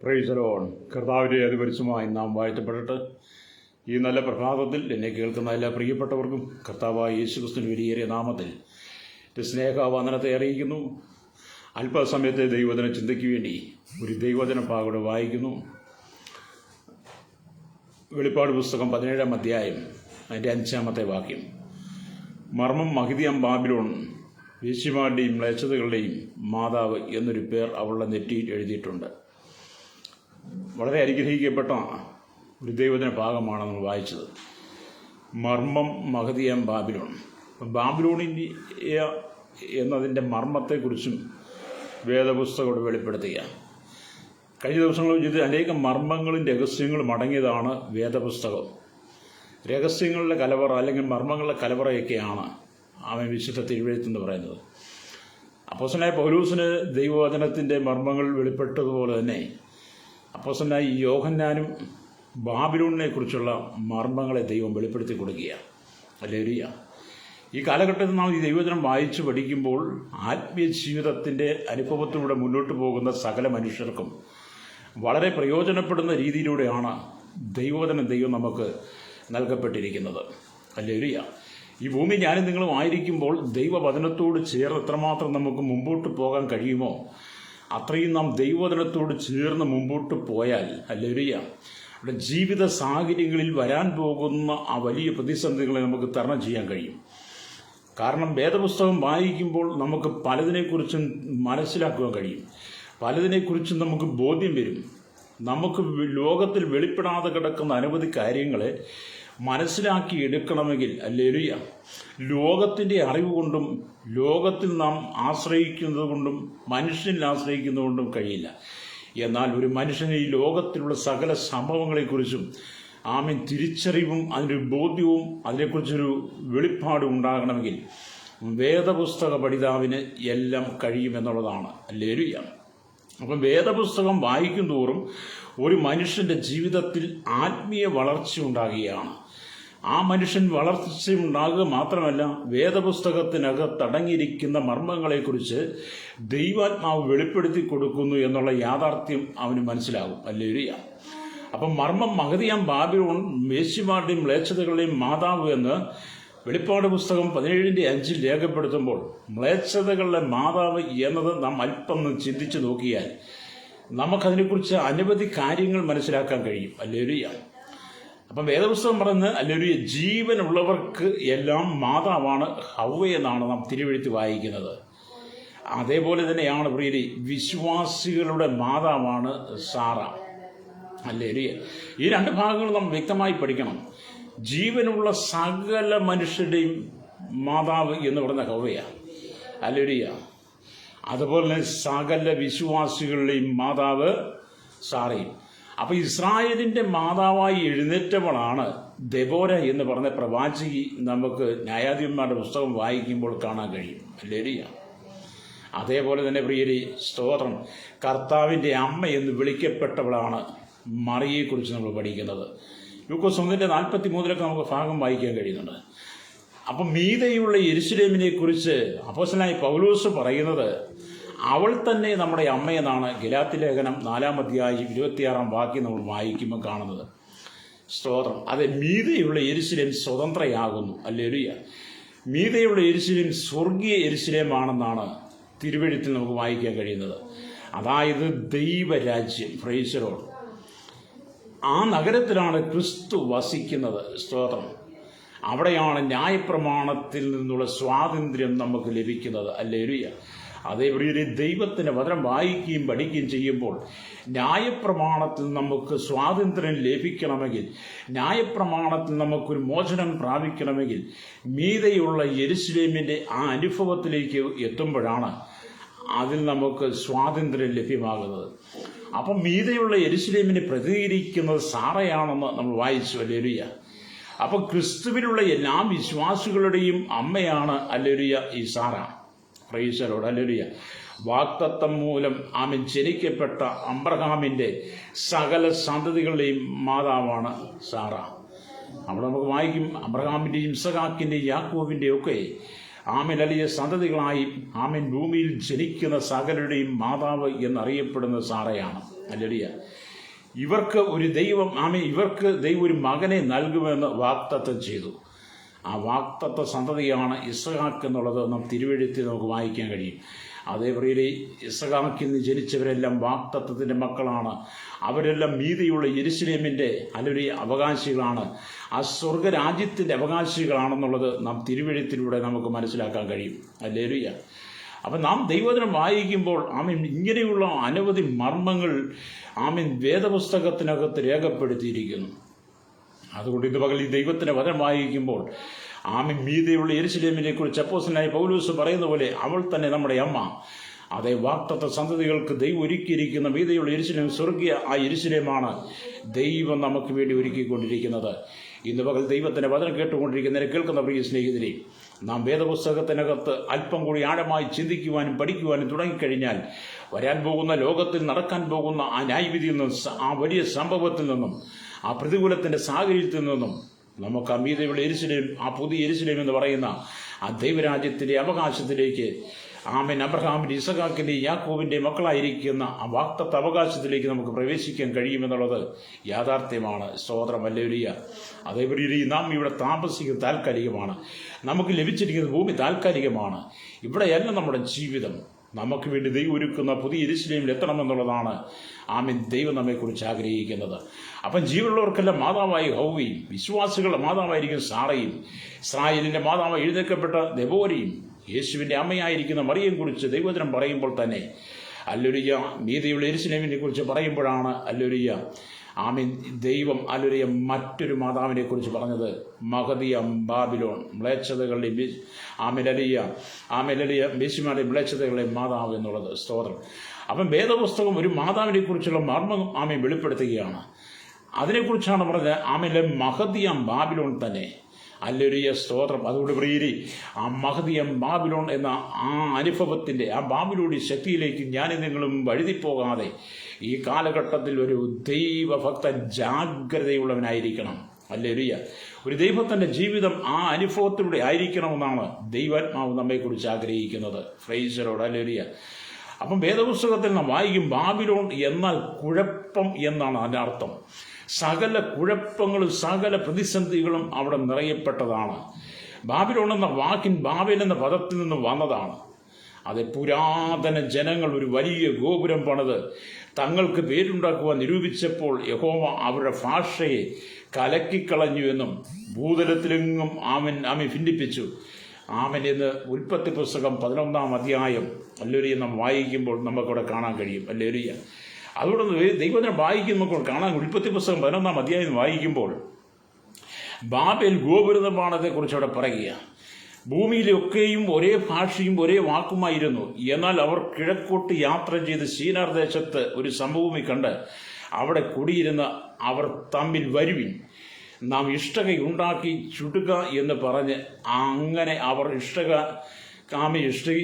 Price the Lord. കർത്താവിൻ്റെ അതിപരിശുദ്ധമായി നാം വാഴ്ത്തപ്പെടട്ടെ. ഈ നല്ല പ്രഭാതത്തിൽ എന്നെ കേൾക്കുന്ന എല്ലാ പ്രിയപ്പെട്ടവർക്കും കർത്താവായ യേശുക്രിസ്തുവിന്റെ വിലയേറിയ നാമത്തിൽ സ്നേഹവന്ദനത്തെ അറിയിക്കുന്നു. അല്പസമയത്തെ ദൈവവചന ചിന്തയ്ക്ക് വേണ്ടി ഒരു ദൈവവചന ഭാഗം വായിക്കുന്നു. വെളിപ്പാട് പുസ്തകം 17-ാം അധ്യായം അതിൻ്റെ 5-ാമത്തെ വാക്യം. മർമ്മം മഹതിയാം ബാബിലോൺ, വേശ്യമാരുടെയും മ്ലേച്ഛതകളുടെയും മാതാവ് എന്നൊരു പേർ അവളുടെ നെറ്റിയിൽ എഴുതിയിട്ടുണ്ട്. വളരെ അനുഗ്രഹിക്കപ്പെട്ട ഒരു ദൈവവചന ഭാഗമാണ് നമ്മൾ വായിച്ചത്. മർമ്മം മഹതിയാം ബാബിലോൺ. ബാബിലോണിൻ്റെ എന്നതിൻ്റെ മർമ്മത്തെക്കുറിച്ചും വേദപുസ്തകം വെളിപ്പെടുത്തുക. കഴിഞ്ഞ ദിവസങ്ങളിൽ ഇത് അനേകം മർമ്മങ്ങളും രഹസ്യങ്ങളും അടങ്ങിയതാണ് വേദപുസ്തകം. രഹസ്യങ്ങളുടെ കലവറ അല്ലെങ്കിൽ മർമ്മങ്ങളുടെ കലവറയൊക്കെയാണ് അവൻ വിശുദ്ധ തിരുവെഴുത്തെന്ന് പറയുന്നത്. അപ്പോസ്തലനായ പൗലോസിന് ദൈവവചനത്തിൻ്റെ മർമ്മങ്ങൾ വെളിപ്പെട്ടതുപോലെ തന്നെ അപ്പോസ്തലനായ യോഹന്നാനും ബാബിലോണിനെ കുറിച്ചുള്ള മർമ്മങ്ങളെ ദൈവം വെളിപ്പെടുത്തി കൊടുക്കുക. ഹല്ലേലൂയ. ഈ കാലഘട്ടത്തിൽ നാം ഈ ദൈവവചനം വായിച്ചു പഠിക്കുമ്പോൾ ആത്മീയ ജീവിതത്തിൻ്റെ അനുഭവത്തിലൂടെ മുന്നോട്ട് പോകുന്ന സകല മനുഷ്യർക്കും വളരെ പ്രയോജനപ്പെടുന്ന രീതിയിലൂടെയാണ് ദൈവം നമുക്ക് നൽകപ്പെട്ടിരിക്കുന്നത്. ഹല്ലേലൂയ. ഈ ഭൂമി ഞാനും നിങ്ങളും ആയിരിക്കുമ്പോൾ ദൈവവചനത്തോട് ചേർന്ന് എത്രമാത്രം നമുക്ക് മുമ്പോട്ട് പോകാൻ കഴിയുമോ അത്രയും നാം ദൈവവചനത്തോട് ചേർന്ന് മുമ്പോട്ട് പോയാൽ ഹല്ലേലൂയ നമ്മുടെ ജീവിത സാഹചര്യങ്ങളിൽ വരാൻ പോകുന്ന ആ വലിയ പ്രതിസന്ധികളെ നമുക്ക് തരണം ചെയ്യാൻ കഴിയും. കാരണം വേദപുസ്തകം വായിക്കുമ്പോൾ നമുക്ക് പലതിനെക്കുറിച്ചും മനസ്സിലാക്കുവാൻ കഴിയും, പലതിനെക്കുറിച്ചും നമുക്ക് ബോധ്യം വരും. നമുക്ക് ലോകത്തിൽ വെളിപ്പെടാതെ കിടക്കുന്ന അനവധി കാര്യങ്ങളെ മനസ്സിലാക്കി എടുക്കണമെങ്കിൽ ഹല്ലേലൂയ ലോകത്തിൻ്റെ അറിവ് കൊണ്ടും ലോകത്തിൽ നാം ആശ്രയിക്കുന്നത് കൊണ്ടും മനുഷ്യനിൽ ആശ്രയിക്കുന്നത് കൊണ്ടും കഴിയില്ല. എന്നാൽ ഒരു മനുഷ്യന് ഈ ലോകത്തിലുള്ള സകല സംഭവങ്ങളെക്കുറിച്ചും ആമേൻ തിരിച്ചറിവും അതിനൊരു ബോധ്യവും അതിനെക്കുറിച്ചൊരു വെളിപ്പാടും ഉണ്ടാകണമെങ്കിൽ വേദപുസ്തക പഠിതാവിന് എല്ലാം കഴിയുമെന്നുള്ളതാണ്. ഹല്ലേലൂയ. അപ്പം വേദപുസ്തകം വായിക്കും തോറും ഒരു മനുഷ്യൻ്റെ ജീവിതത്തിൽ ആത്മീയ വളർച്ച ഉണ്ടാകുകയാണ്. ആ മനുഷ്യൻ വളർച്ചയുണ്ടാകുക മാത്രമല്ല, വേദപുസ്തകത്തിനകത്തടങ്ങിയിരിക്കുന്ന മർമ്മങ്ങളെക്കുറിച്ച് ദൈവാത്മാവ് വെളിപ്പെടുത്തി കൊടുക്കുന്നു എന്നുള്ള യാഥാർത്ഥ്യം അവന് മനസ്സിലാകും. ഹല്ലേലൂയ. അപ്പം മർമ്മം മഹതിയാം ബാബിലോൺ, വേശ്യമാരുടെയും മ്ലേച്ഛതകളുടെയും മാതാവ് എന്ന് വെളിപ്പാട് പുസ്തകം 17-5 രേഖപ്പെടുത്തുമ്പോൾ മ്ലേച്ഛതകളുടെ മാതാവ് എന്നത് നാം അല്പം ചിന്തിച്ചു നോക്കിയാൽ നമുക്കതിനെക്കുറിച്ച് അനവധി കാര്യങ്ങൾ മനസ്സിലാക്കാൻ കഴിയും. ഹല്ലേലൂയ. അപ്പം വേദപുസ്തകം പറയുന്നത് ഹല്ലേലൂയ ജീവനുള്ളവർക്ക് എല്ലാം മാതാവാണ് ഹവ്വ എന്നാണ് നാം തിരുവെഴുത്ത് വായിക്കുന്നത്. അതേപോലെ തന്നെയാണ് പ്രിയരെ വിശ്വാസികളുടെ മാതാവാണ് സാറ. ഹല്ലേലൂയ. ഈ രണ്ട് ഭാഗങ്ങൾ നാം വ്യക്തമായി പഠിക്കണം. ജീവനുള്ള സകല മനുഷ്യരുടെയും മാതാവ് എന്ന് പറയുന്ന ഹവ്വയാണ്. ഹല്ലേലൂയ. അതുപോലെ തന്നെ സകല വിശ്വാസികളുടെയും മാതാവ് സാറയും. അപ്പോൾ ഇസ്രായേലിൻ്റെ മാതാവായി എഴുന്നേറ്റവളാണ് ദെബോര എന്ന് പറഞ്ഞ പ്രവാചകി. നമുക്ക് ന്യായാധിപന്മാരുടെ പുസ്തകം വായിക്കുമ്പോൾ കാണാൻ കഴിയും. ഹല്ലേലൂയ. അതേപോലെ തന്നെ പ്രിയരെ സ്തോത്രം, കർത്താവിൻ്റെ അമ്മ എന്ന് വിളിക്കപ്പെട്ടവളാണ് മറിയെക്കുറിച്ച് നമ്മൾ പഠിക്കുന്നത്. ലൂക്കോസ് 1:43 നമുക്ക് ഭാഗം വായിക്കാൻ കഴിയുന്നുണ്ട്. അപ്പം മീതെയുള്ള യെരുശലേമിനെ കുറിച്ച് അപ്പോസ്തലനായ പൗലോസ് പറയുന്നത് അവൾ തന്നെ നമ്മുടെ അമ്മയെന്നാണ് ഗലാത്യ ലേഖനം 4-ാം അധ്യായം 26-ാം വാക്യം നമ്മൾ വായിക്കുമ്പോൾ കാണുന്നത്. സ്തോത്രം. അതെ, മീതെയുള്ള യെരുശലേം സ്വതന്ത്രയാകുന്നു. ഹല്ലേലൂയ. മീതെയുള്ള യെരുശലേം സ്വർഗീയ യെരുശലേമാണെന്നാണ് തിരുവെഴുത്തിൽ നമുക്ക് വായിക്കാൻ കഴിയുന്നത്. അതായത് ദൈവരാജ്യം. Price the Lord. ആ നഗരത്തിലാണ് ക്രിസ്തു വസിക്കുന്നത്. സ്തോത്രം. അവിടെയാണ് ന്യായപ്രമാണത്തിൽ നിന്നുള്ള സ്വാതന്ത്ര്യം നമുക്ക് ലഭിക്കുന്നത്. ഹല്ലേലൂയ. അതേപോലെ ദൈവത്തിൻ്റെ വചനം വായിക്കുകയും പഠിക്കുകയും ചെയ്യുമ്പോൾ ന്യായപ്രമാണത്തിൽ നമുക്ക് സ്വാതന്ത്ര്യം ലഭിക്കണമെങ്കിൽ, ന്യായപ്രമാണത്തിൽ നമുക്കൊരു മോചനം പ്രാപിക്കണമെങ്കിൽ മീതെയുള്ള യെരുശലേമിൻ്റെ ആ അനുഭവത്തിലേക്ക് എത്തുമ്പോഴാണ് അതിൽ നമുക്ക് സ്വാതന്ത്ര്യം ലഭ്യമാകുന്നത്. അപ്പം മീതെയുള്ള യെരുശലേമിനെ പ്രതിനിധീകരിക്കുന്നത് സാറയാണെന്ന് നമ്മൾ വായിച്ചു. ഹല്ലേലൂയ. അപ്പം ക്രിസ്തുവിലുള്ള എല്ലാ വിശ്വാസികളുടെയും അമ്മയാണ് ഹല്ലേലൂയ ഈ സാറ. Praise the lord. ഹല്ലേലൂയ. വാഗ്ദത്തം മൂലം ആമേൻ ജനിക്കപ്പെട്ട അബ്രഹാമിൻ്റെ സകല സന്തതികളുടെയും മാതാവാണ് സാറ. അവിടെ നമുക്ക് വായിക്കും അബ്രഹാമിൻ്റെയും ഇസഹാക്കിൻ്റെയും യാക്കോബിൻ്റെയും ഒക്കെ ആമേൻ വലിയ സന്തതികളായി ആമേൻ ഭൂമിയിൽ ജനിക്കുന്ന സകലരുടെയും മാതാവ് എന്നറിയപ്പെടുന്ന സാറയാണ്. അല്ലടിയ ഇവർക്ക് ഒരു ദൈവം ഇവർക്ക് ദൈവം ഒരു മകനെ നൽകുമെന്ന് വാഗ്ദത്തം ചെയ്തു. ആ വാഗ്ദത്ത സന്തതിയാണ് ഇസ്ഹാക്ക് എന്നുള്ളത് നാം തിരുവെഴുത്തിൽ നമുക്ക് വായിക്കാൻ കഴിയും. അതേപോലെ ഇസ്ഹാക്കിൽ നിന്ന് ജനിച്ചവരെല്ലാം വാഗ്ദത്തത്തിൻ്റെ മക്കളാണ്. അവരെല്ലാം മീതിയുള്ള യെരുശലേമിൻ്റെ അല്ലെങ്കിൽ അവകാശികളാണ്, ആ സ്വർഗരാജ്യത്തിൻ്റെ അവകാശികളാണെന്നുള്ളത് നാം തിരുവെഴുത്തിലൂടെ നമുക്ക് മനസ്സിലാക്കാൻ കഴിയും. ഹല്ലേലൂയ. അപ്പം നാം ദൈവവചനം വായിക്കുമ്പോൾ ഇങ്ങനെയുള്ള അനവധി മർമ്മങ്ങൾ വേദപുസ്തകത്തിനകത്ത് രേഖപ്പെടുത്തിയിരിക്കുന്നു. അതുകൊണ്ട് ഇത് പകൽ ഈ ദൈവത്തിൻ്റെ വചനം വായിക്കുമ്പോൾ മീതെയുള്ള യെരുശലേമിനെ കുറിച്ച് അപ്പോസ്തലനായ പൗലോസ് പറയുന്ന പോലെ അവൾ തന്നെ നമ്മുടെ അമ്മ. അതേ വാഗ്ദത്ത സന്തതികൾക്ക് ദൈവം ഒരുക്കിയിരിക്കുന്ന മീതെയുള്ള യെരുശലേം സ്വർഗീയ ആ യെരുശലേമാണ് ദൈവം നമുക്ക് വേണ്ടി ഒരുക്കിക്കൊണ്ടിരിക്കുന്നത്. ഇന്ന് പകൽ ദൈവത്തിൻ്റെ വചനം കേട്ടുകൊണ്ടിരിക്കുന്നതിനെ കേൾക്കുന്ന പ്രിയ സ്നേഹിതരെ, നാം വേദപുസ്തകത്തിനകത്ത് അല്പം കൂടി ആഴമായി ചിന്തിക്കുവാനും പഠിക്കുവാനും തുടങ്ങിക്കഴിഞ്ഞാൽ വരാൻ പോകുന്ന ലോകത്തിൽ നടക്കാൻ പോകുന്ന ആ ന്യായവിധിയിൽ നിന്നും, ആ വലിയ സംഭവത്തിൽ നിന്നും, ആ പ്രതികൂലത്തിൻ്റെ സാഹചര്യത്തിൽ നിന്നും നമുക്ക് ആ മീതെയുള്ള യെരുശലേം, ആ പുതിയ യെരുശലേം എന്ന് പറയുന്ന ആ ദൈവരാജ്യത്തിൻ്റെ അവകാശത്തിലേക്ക് അബ്രഹാമിൻ്റെ ഇസഹാക്കിൻ്റെ യാക്കോബിൻ്റെ മക്കളായിരിക്കുന്ന ആ വാഗ്ദത്ത അവകാശത്തിലേക്ക് നമുക്ക് പ്രവേശിക്കാൻ കഴിയുമെന്നുള്ളത് യാഥാർത്ഥ്യമാണ്. സ്തോത്രം. ഹല്ലേലൂയ. അതേപോലെ നാം ഇവിടെ താമസിക്കുന്നത് താൽക്കാലികമാണ്. നമുക്ക് ലഭിച്ചിരിക്കുന്ന ഭൂമി താൽക്കാലികമാണ്. ഇവിടെയല്ല നമ്മുടെ ജീവിതം. നമുക്ക് വേണ്ടി ദൈവം ഒരുക്കുന്ന പുതിയ യെരുശലേമിൽ എത്തണമെന്നുള്ളതാണ് ദൈവം നമ്മെക്കുറിച്ച് ആഗ്രഹിക്കുന്നത്. അപ്പം ജീവനുള്ളവർക്കെല്ലാം മാതാവായി ഹൗവയും, വിശ്വാസികളുടെ മാതാവായിരിക്കും സാറയും, ഇസ്രായേലിൻ്റെ മാതാവായി എഴുന്നേൽക്കപ്പെട്ട ദെബോരയും, യേശുവിൻ്റെ അമ്മയായിരിക്കുന്ന മറിയയും കുറിച്ച് ദൈവവചനം പറയുമ്പോൾ തന്നെ ഹല്ലേലൂയ മീതെയുള്ള യെരുശലേമിനെ കുറിച്ച് പറയുമ്പോഴാണ് ഹല്ലേലൂയ ദൈവം ഹല്ലേലൂയ മറ്റൊരു മാതാവിനെ കുറിച്ച് പറഞ്ഞത് മഹദിയം ബാബിലോൺ, മ്ലേച്ഛതകളുടെ മേശിമാരുടെ മ്ലേച്ഛതകളുടെ മാതാവ് എന്നുള്ളത്. സ്തോത്രം. അപ്പം വേദപുസ്തകം ഒരു മാതാവിനെ കുറിച്ചുള്ള മർമ്മം വെളിപ്പെടുത്തുകയാണ്. അതിനെക്കുറിച്ചാണ് പറഞ്ഞത് മഹദിയം ബാബിലോൺ തന്നെ. ഹല്ലേലൂയ. സ്തോത്രം. അതുകൊണ്ട് പ്രിയരെ, ആ മഹദിയം ബാബിലോൺ എന്ന ആ അനുഭവത്തിൻ്റെ ആ ബാബിലോണി ശക്തിയിലേക്ക് ഞാനും നിങ്ങളും വഴുതിപ്പോകാതെ ഈ കാലഘട്ടത്തിൽ ഒരു ദൈവഭക്തൻ ജാഗ്രതയുള്ളവനായിരിക്കണം. ഹല്ലേലൂയ. ഒരു ദൈവത്തിൻ്റെ ജീവിതം ആ അനുഭവത്തിലൂടെ ആയിരിക്കണമെന്നാണ് ദൈവാത്മാവ് നമ്മെക്കുറിച്ച് ആഗ്രഹിക്കുന്നത്. Price the lord. ഹല്ലേലൂയ. അപ്പം വേദപുസ്തകത്തിൽ നാം വായിക്കും ബാബിലോൺ എന്നാൽ കുഴപ്പം എന്നാണ് അതിൻ്റെ അർത്ഥം. സകല കുഴപ്പങ്ങളും സകല പ്രതിസന്ധികളും അവിടെ നിറയപ്പെട്ടതാണ്. ബാബിലോൺ എന്ന വാക്കിൻ ബാബേൽ എന്ന പദത്തിൽ നിന്ന് വന്നതാണ്. അത് പുരാതന ജനങ്ങൾ ഒരു വലിയ ഗോപുരം പണിത് തങ്ങൾക്ക് പേരുണ്ടാക്കുവാൻ നിരൂപിച്ചപ്പോൾ യഹോവ അവരുടെ ഭാഷയെ കലക്കിക്കളഞ്ഞു എന്നും ഭൂതലത്തിലെങ്ങും ആമൻ ഭിന്നിപ്പിച്ചു. എന്ന് ഉൽപ്പത്തി പുസ്തകം 11-ാം അധ്യായം ഹല്ലേലൂയ നാം വായിക്കുമ്പോൾ നമുക്കവിടെ കാണാൻ കഴിയും. ഹല്ലേലൂയ. അതുകൊണ്ട് ദൈവത്തിനെ വായിക്കും നമുക്ക് കാണാൻ. ഉൽപ്പത്തി പുസ്തകം 11-ാം അധ്യായം വായിക്കുമ്പോൾ ബാബേൽ ഗോപുര നിർമ്മാണത്തെക്കുറിച്ച് അവിടെ പറയുക. ഭൂമിയിലൊക്കെയും ഒരേ ഭാഷയും ഒരേ വാക്കുമായിരുന്നു. എന്നാൽ അവർ കിഴക്കോട്ട് യാത്ര ചെയ്ത് സീനാർ ദേശത്ത് ഒരു സമഭൂമി കണ്ട് അവിടെ കുടിയിരുന്ന അവർ തമ്മിൽ വരുവിൻ, നാം ഇഷ്ടകയുണ്ടാക്കി ചുടുക എന്ന് പറഞ്ഞ് അങ്ങനെ അവർ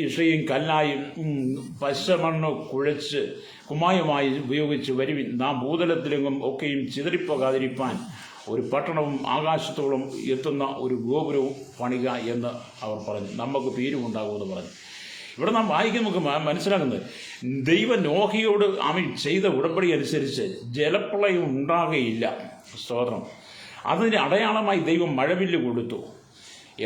ഇഷ്ടയും കല്ലായും പശമണ്ണ് കുഴച്ച് കുമ്മായമായി ഉപയോഗിച്ച് വരുവിൻ, നാം ഭൂതലത്തിലെങ്ങും ഒക്കെയും ചിതറിപ്പോകാതിരിപ്പാൻ ഒരു പട്ടണവും ആകാശത്തോളം എത്തുന്ന ഒരു ഗോപുരവും പണിക എന്ന് അവർ പറഞ്ഞു. നമുക്ക് പേരുമുണ്ടാകുമെന്ന് പറഞ്ഞു. ഇവിടെ നാം വായിക്കും നമുക്ക് മനസ്സിലാക്കുന്നത് ദൈവം നോഹയോട് ചെയ്ത ഉടമ്പടി അനുസരിച്ച് ജലപ്രളയം ഉണ്ടാകുകയില്ല. സ്തോത്രം. അതിന് അടയാളമായി ദൈവം മഴവില്ല് കൊടുത്തു.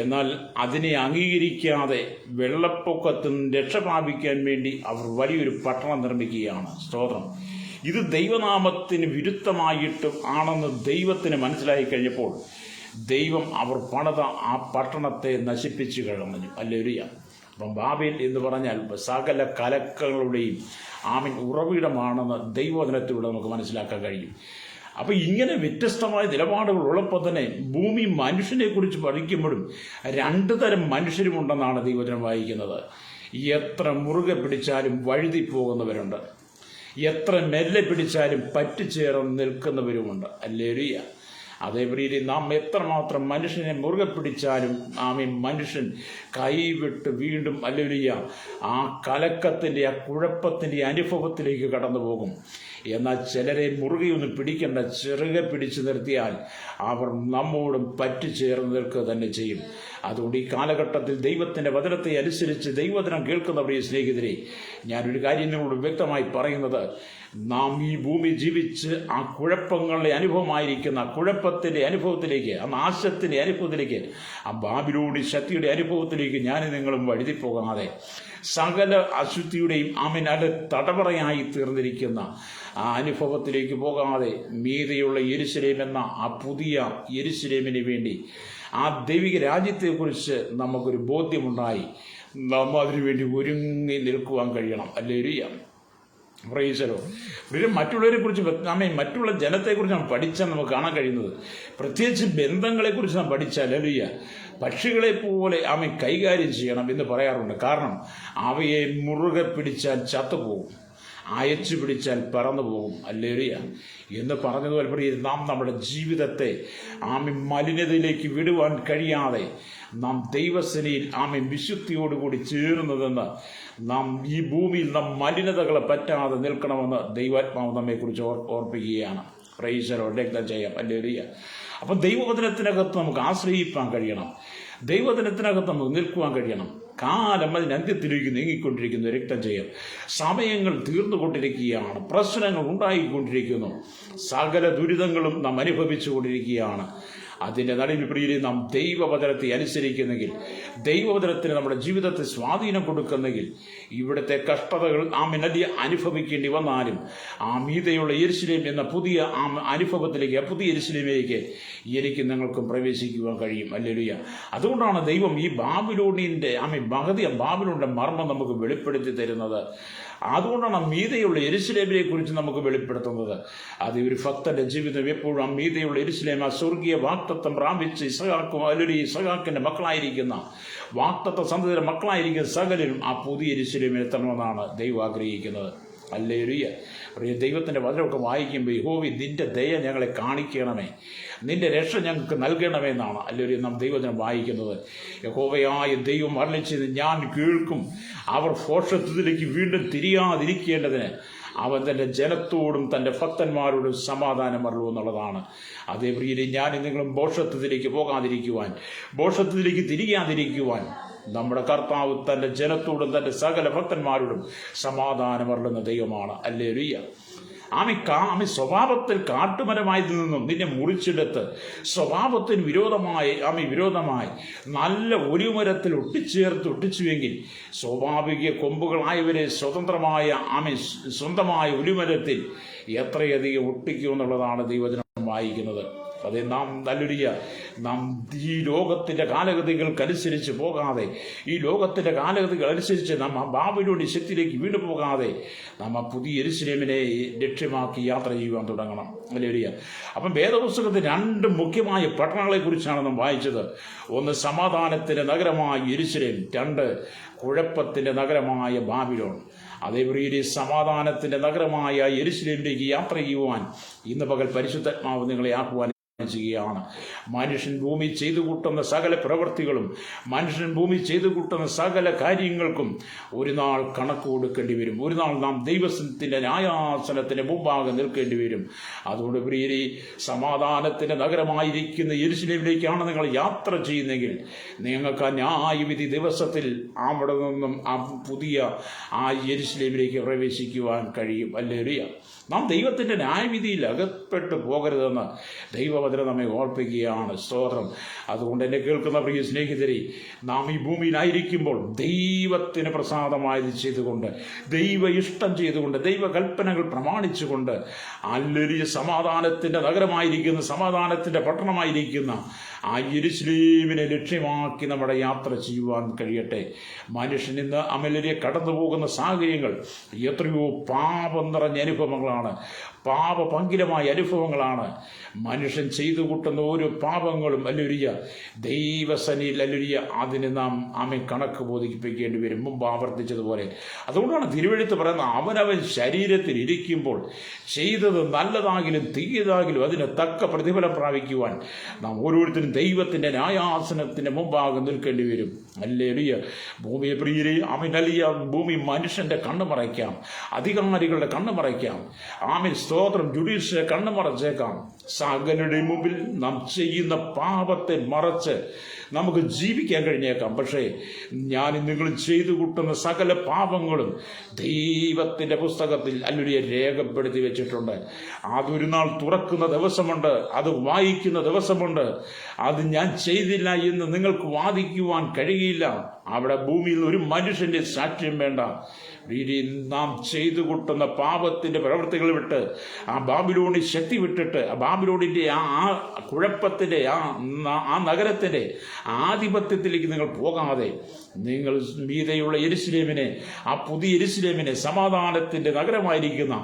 എന്നാൽ അതിനെ അംഗീകരിക്കാതെ വെള്ളപ്പൊക്കത്തിൽ നിന്ന് രക്ഷ പ്രാപിക്കാൻ വേണ്ടി അവർ വലിയൊരു പട്ടണം നിർമ്മിക്കുകയാണ്. സ്തോത്രം. ഇത് ദൈവനാമത്തിന് വിരുദ്ധമായിട്ടും ആണെന്ന് ദൈവത്തിന് മനസ്സിലായി കഴിഞ്ഞപ്പോൾ ദൈവം അവർ പണിത ആ പട്ടണത്തെ നശിപ്പിച്ചു കളഞ്ഞു. ഹല്ലേലൂയ. അപ്പം ബാബേൽ എന്ന് പറഞ്ഞാൽ സകല കലക്കങ്ങളുടെയും ഉറവിടമാണെന്ന് ദൈവവചനത്തിലൂടെ നമുക്ക് മനസ്സിലാക്കാൻ കഴിയും. അപ്പോൾ ഇങ്ങനെ വ്യത്യസ്തമായ നിലപാടുകൾ ഉള്ളപ്പോൾ തന്നെ ഭൂമി മനുഷ്യനെക്കുറിച്ച് പഠിക്കുമ്പോഴും രണ്ടു തരം മനുഷ്യരുമുണ്ടെന്നാണ് ദൈവവചനം വായിക്കുന്നത്. എത്ര മുറുകെ പിടിച്ചാലും വഴുതി പോകുന്നവരുണ്ട്, എത്ര മെല്ലെ പിടിച്ചാലും പറ്റിച്ചേർന്ന് നിൽക്കുന്നവരുമുണ്ട്. ഹല്ലേലൂയ. അതേപോലെ നാം എത്രമാത്രം മനുഷ്യനെ മുറുകെ പിടിച്ചാലും മനുഷ്യൻ കൈവിട്ട് വീണ്ടും ഹല്ലേലൂയ ആ കലക്കത്തിൻ്റെ ആ കുഴപ്പത്തിൻ്റെ അനുഭവത്തിലേക്ക് കടന്നു പോകും. എന്നാൽ ചിലരെ മുറുകെ ഒന്നും പിടിക്കേണ്ട, ചെറുകെ പിടിച്ചു നിർത്തിയാൽ അവർ നമ്മോടും പറ്റിച്ചേർന്ന് നിൽക്കുക തന്നെ ചെയ്യും. അതുകൊണ്ട് ഈ കാലഘട്ടത്തിൽ ദൈവത്തിൻ്റെ വചനത്തെ അനുസരിച്ച് ദൈവവചനം കേൾക്കുന്നവരെ സ്നേഹിതരെ, ഞാനൊരു കാര്യം നിങ്ങളോട് വ്യക്തമായി പറയുന്നത്, നാം ഈ ഭൂമി ജീവിച്ച് ആ കുഴപ്പങ്ങളുടെ അനുഭവമായിരിക്കുന്ന കുഴപ്പത്തിൻ്റെ അനുഭവത്തിലേക്ക്, ആ നാശത്തിൻ്റെ അനുഭവത്തിലേക്ക്, ആ ബാബിലോണി ശക്തിയുടെ അനുഭവത്തിലേക്ക് ഞാനും നിങ്ങളും വഴുതിപ്പോകാതെ, സകല അശുദ്ധിയുടെയും അത് തടവറയായി തീർന്നിരിക്കുന്ന ആ അനുഭവത്തിലേക്ക് പോകാതെ, മീതെയുള്ള യെരുശലേം എന്ന ആ പുതിയ യെരുശലേമിന് വേണ്ടി, ആ ദൈവിക രാജ്യത്തെക്കുറിച്ച് നമുക്കൊരു ബോധ്യമുണ്ടായി നാം അതിനുവേണ്ടി ഒരുങ്ങി നിൽക്കുവാൻ കഴിയണം. Hallelujah, price the Lord. മറ്റുള്ളവരെ കുറിച്ച് മറ്റുള്ള ജനത്തെക്കുറിച്ച് നാം പഠിച്ചാൽ നമുക്ക് കാണാൻ കഴിയുന്നത്, പ്രത്യേകിച്ച് ബന്ധങ്ങളെക്കുറിച്ച് നാം പഠിച്ചാൽ, ഹല്ലേലൂയ, പക്ഷികളെ പോലെ കൈകാര്യം ചെയ്യണം എന്ന് പറയാറുണ്ട്. കാരണം അവയെ മുറുകെ പിടിച്ചാൽ ചത്തുപോകും, അയച്ചു പിടിച്ചാൽ പറന്നു പോകും. ഹല്ലേലൂയ എന്ന് പറഞ്ഞതുപോലെ നാം നമ്മുടെ ജീവിതത്തെ മലിനതയിലേക്ക് വിടുവാൻ കഴിയാതെ നാം ദൈവസേനയിൽ വിശുദ്ധിയോടുകൂടി ചേർന്നതെന്ന്, നാം ഈ ഭൂമിയിൽ നാം മലിനതകളെ പറ്റാതെ നിൽക്കണമെന്ന് ദൈവാത്മാവ് നമ്മെക്കുറിച്ച് ഓർപ്പിക്കുകയാണ്. Price the Lord. രക്തം ചെയ്യാം. ഹല്ലേലൂയ. അപ്പം ദൈവവചനത്തിനകത്ത് നമുക്ക് ആശ്രയിപ്പാൻ കഴിയണം, ദൈവവചനത്തിനകത്ത് നമുക്ക് നിൽക്കുവാൻ കഴിയണം. കാലം അതിന് അന്ത്യത്തിലേക്ക് നീങ്ങിക്കൊണ്ടിരിക്കുന്നു. രക്തം ചെയ്യാം. സമയങ്ങൾ തീർന്നുകൊണ്ടിരിക്കുകയാണ്, പ്രശ്നങ്ങൾ ഉണ്ടായിക്കൊണ്ടിരിക്കുന്നു, സകല ദുരിതങ്ങളും നാം അനുഭവിച്ചു കൊണ്ടിരിക്കുകയാണ്. അതിൻ്റെ നടുവിൽ പ്രിയരെ നാം ദൈവവചനത്തെ അനുസരിക്കുന്നെങ്കിൽ, ദൈവവചനത്തിന് നമ്മുടെ ജീവിതത്തെ സ്വാധീനം കൊടുക്കുന്നെങ്കിൽ, ഇവിടുത്തെ കഷ്ടതകൾ അനുഭവിക്കേണ്ടി വന്നാലും മീതെയുള്ള യെരുശലേം എന്ന പുതിയ അനുഭവത്തിലേക്ക്, പുതിയ യെരുശലേമിലേക്ക് എനിക്ക് നിങ്ങൾക്കും പ്രവേശിക്കുവാൻ കഴിയും. ഹല്ലേലൂയ. അതുകൊണ്ടാണ് ദൈവം ഈ ബാബിലോണിൻ്റെ ബാബിലോണിൻ്റെ മർമ്മം നമുക്ക് വെളിപ്പെടുത്തി തരുന്നത്. അതുകൊണ്ടാണ് മീതെയുള്ള യെരുശലേമിനെ കുറിച്ച് നമുക്ക് വെളിപ്പെടുത്തുന്നത്. അത് ഒരു ഭക്തന്റെ ജീവിതം എപ്പോഴും മീതെയുള്ള യെരുശലേം, സ്വർഗീയ വാക്തത്വം പ്രാപിച്ച് ഇസഹാക്കിന്റെ മക്കളായിരിക്കുന്ന, വാക്തത്വ സന്തതിയുടെ മക്കളായിരിക്കുന്ന സകലരും ആ പുതിയ യെരുശലേമിൽ എത്തണമെന്നാണ് ദൈവം ആഗ്രഹിക്കുന്നത്. ഹല്ലേലൂയ. ദൈവത്തിൻ്റെ വചനമൊക്കെ വായിക്കുമ്പോൾ, യഹോവേ നിന്റെ ദയ ഞങ്ങളെ കാണിക്കണമേ, നിന്റെ രക്ഷ ഞങ്ങൾക്ക് നൽകണമേ എന്നാണ് ഹല്ലേലൂയ നാം ദൈവവചനം വായിക്കുന്നത്. യഹോവയായ ദൈവം അരുളിച്ചത് ഞാൻ കേൾക്കും, അവർ ഭോഷത്വത്തിലേക്ക് വീണ്ടും തിരിയാതിരിക്കേണ്ടതിന് അവൻ തൻ്റെ ജനത്തോടും തൻ്റെ ഭക്തന്മാരോടും സമാധാനം അരുളൂ എന്നുള്ളതാണ്. അതേ പ്രിയരെ, ഞാൻ നിങ്ങളും ഭോഷത്വത്തിലേക്ക് പോകാതിരിക്കുവാൻ, ഭോഷത്വത്തിലേക്ക് തിരിയാതിരിക്കുവാൻ നമ്മുടെ കർത്താവ് തൻ്റെ ജനത്തോടും തൻ്റെ സകല ഭക്തന്മാരോടും സമാധാനം അരുളുന്ന ദൈവമാണ്. ഹല്ലേലൂയ. സ്വഭാവത്തിൽ കാട്ടുമരമായത് നിന്നും നിന്നെ മുറിച്ചെടുത്ത് സ്വഭാവത്തിന് വിരോധമായി നല്ല ഒരു മരത്തിൽ ഒട്ടിച്ചുവെങ്കിൽ സ്വാഭാവിക കൊമ്പുകളായവരെ സ്വന്തമായ ഒരു മരത്തിൽ എത്രയധികം ഒട്ടിക്കുമെന്നുള്ളതാണ് ദൈവവചനം വായിക്കുന്നത്. അതെ, നാം ഈ ലോകത്തിൻ്റെ കാലഗതികൾക്കനുസരിച്ച് പോകാതെ, ഈ ലോകത്തിൻ്റെ കാലഗതികൾ അനുസരിച്ച് നാം ബാബിലോണി ശക്തിയിലേക്ക് വീണു പോകാതെ നാം പുതിയ യെരുശലേമിനെ ലക്ഷ്യമാക്കി യാത്ര ചെയ്യുവാൻ തുടങ്ങണം. ഹല്ലേലൂയ. അപ്പം വേദപുസ്തകത്തിൽ രണ്ട് മുഖ്യമായ പട്ടണങ്ങളെക്കുറിച്ചാണ് നാം വായിച്ചത്. ഒന്ന് സമാധാനത്തിൻ്റെ നഗരമായ യെരുശലേം, രണ്ട് കുഴപ്പത്തിൻ്റെ നഗരമായ ബാബിലോൺ. അതേപോലെ സമാധാനത്തിൻ്റെ നഗരമായ യെരുശലേമിലേക്ക് യാത്ര ചെയ്യുവാൻ ഇന്ന് പകൽ പരിശുദ്ധാത്മാവ് നിങ്ങളെ ആഹ്വാനം ചെയ്യുകയാണ്. മനുഷ്യൻ ഭൂമി ചെയ്തു കൂട്ടുന്ന സകല പ്രവൃത്തികളും, മനുഷ്യൻ ഭൂമി ചെയ്തു കൂട്ടുന്ന സകല കാര്യങ്ങൾക്കും ഒരു നാൾ കണക്ക് കൊടുക്കേണ്ടി വരും. ഒരു നാൾ നാം ദൈവത്തിൻ്റെ ന്യായാസനത്തിന് മുമ്പാകെ നിൽക്കേണ്ടി വരും. അതുകൊണ്ട് പ്രിയരെ, സമാധാനത്തിൻ്റെ നഗരമായിരിക്കുന്ന യെരുശലേമിലേക്കാണ് നിങ്ങൾ യാത്ര ചെയ്യുന്നെങ്കിൽ നിങ്ങൾക്ക് ന്യായവിധി ദിവസത്തിൽ അവിടെ നിന്നും പുതിയ യെരുശലേമിലേക്ക് പ്രവേശിക്കുവാൻ കഴിയും. ഹല്ലേലൂയ. നാം ദൈവത്തിൻ്റെ ന്യായവിധിയിൽ അകപ്പെട്ടു പോകരുതെന്ന് ദൈവവചനം നമ്മെ ഓർപ്പിക്കുകയാണ്. സ്തോത്രം. അതുകൊണ്ട് എന്നെ കേൾക്കുന്ന പ്രിയ സ്നേഹിതരെ, നാം ഈ ഭൂമിയിലായിരിക്കുമ്പോൾ ദൈവത്തിന് പ്രസാദമായത് ചെയ്തുകൊണ്ട്, ദൈവ ഇഷ്ടം ചെയ്തുകൊണ്ട്, ദൈവകൽപ്പനകൾ പ്രമാണിച്ചുകൊണ്ട് ഹല്ലേലൂയ സമാധാനത്തിൻ്റെ നഗരമായിരിക്കുന്ന, സമാധാനത്തിൻ്റെ പട്ടണമായിരിക്കുന്ന ആ യെരുശലേമിനെ ലക്ഷ്യമാക്കി നമ്മുടെ യാത്ര ചെയ്യുവാൻ കഴിയട്ടെ. മനുഷ്യൻ ഇന്ന് അമലരെ കടന്നു പോകുന്ന സാഹചര്യങ്ങൾ എത്രയോ പാപം നിറഞ്ഞ അനുഭവങ്ങളാണ്, പാപപങ്കിലമായ അനുഭവങ്ങളാണ്. മനുഷ്യൻ ചെയ്തു കൂട്ടുന്ന ഓരോ പാപങ്ങളും ഹല്ലേലൂയ ദൈവസന്നിധിയിൽ ഹല്ലേലൂയ അതിന് നാം കണക്ക് ബോധിപ്പിക്കേണ്ടി വരും, മുമ്പ് ആവർത്തിച്ചതുപോലെ. അതുകൊണ്ടാണ് തിരുവെഴുത്ത് പറയുന്നത്, അവനവൻ ശരീരത്തിൽ ഇരിക്കുമ്പോൾ ചെയ്തത് നല്ലതാകിലും തീയതാകിലും അതിന് തക്ക പ്രതിഫലം പ്രാപിക്കുവാൻ നാം ഓരോരുത്തരും ദൈവത്തിൻ്റെ ന്യായാസനത്തിൻ്റെ മുമ്പാകെ നിൽക്കേണ്ടി വരും. ഹല്ലേലൂയ. ഭൂമിയെ പ്രിയരെ അമിനലിയ ഭൂമി മനുഷ്യന്റെ കണ്ണ് മറയ്ക്കാം, അധികാരികളുടെ കണ്ണ് മറയ്ക്കാം, ആമിൻ സ്തോത്രം, ജുഡീഷ്യറെ കണ്ണ് മറച്ചേക്കാം. സകലരുടെ മുമ്പിൽ നാം ചെയ്യുന്ന പാപത്തെ മറച്ച് നമുക്ക് ജീവിക്കാൻ കഴിഞ്ഞേക്കാം. പക്ഷേ ഞാൻ നിങ്ങൾ ചെയ്തു കൂട്ടുന്ന സകല പാപങ്ങളും ദൈവത്തിൻ്റെ പുസ്തകത്തിൽ ഹല്ലേലൂയ രേഖപ്പെടുത്തി വെച്ചിട്ടുണ്ട്. അതൊരു നാൾ തുറക്കുന്ന ദിവസമുണ്ട്, അത് വായിക്കുന്ന ദിവസമുണ്ട്. അത് ഞാൻ ചെയ്തില്ല എന്ന് നിങ്ങൾക്ക് വാദിക്കുവാൻ കഴിയില്ല. അവിടെ ഭൂമിയിൽ ഒരു മനുഷ്യന്റെ സാക്ഷ്യം വേണ്ട. നാം ചെയ്തു കൂട്ടുന്ന പാപത്തിന്റെ പ്രവൃത്തികൾ വിട്ട്, ആ ബാബിലോണി ശക്തി വിട്ടിട്ട്, ആ ബാബിലോണിന്റെ ആ കുഴപ്പത്തിന്റെ ആ നഗരത്തിന്റെ ആധിപത്യത്തിലേക്ക് നിങ്ങൾ പോകാതെ, നിങ്ങൾ മീതെയുള്ള യെരുശലേമിനെ, ആ പുതിയ യെരുശലേമിനെ, സമാധാനത്തിന്റെ നഗരമായിരിക്കുന്ന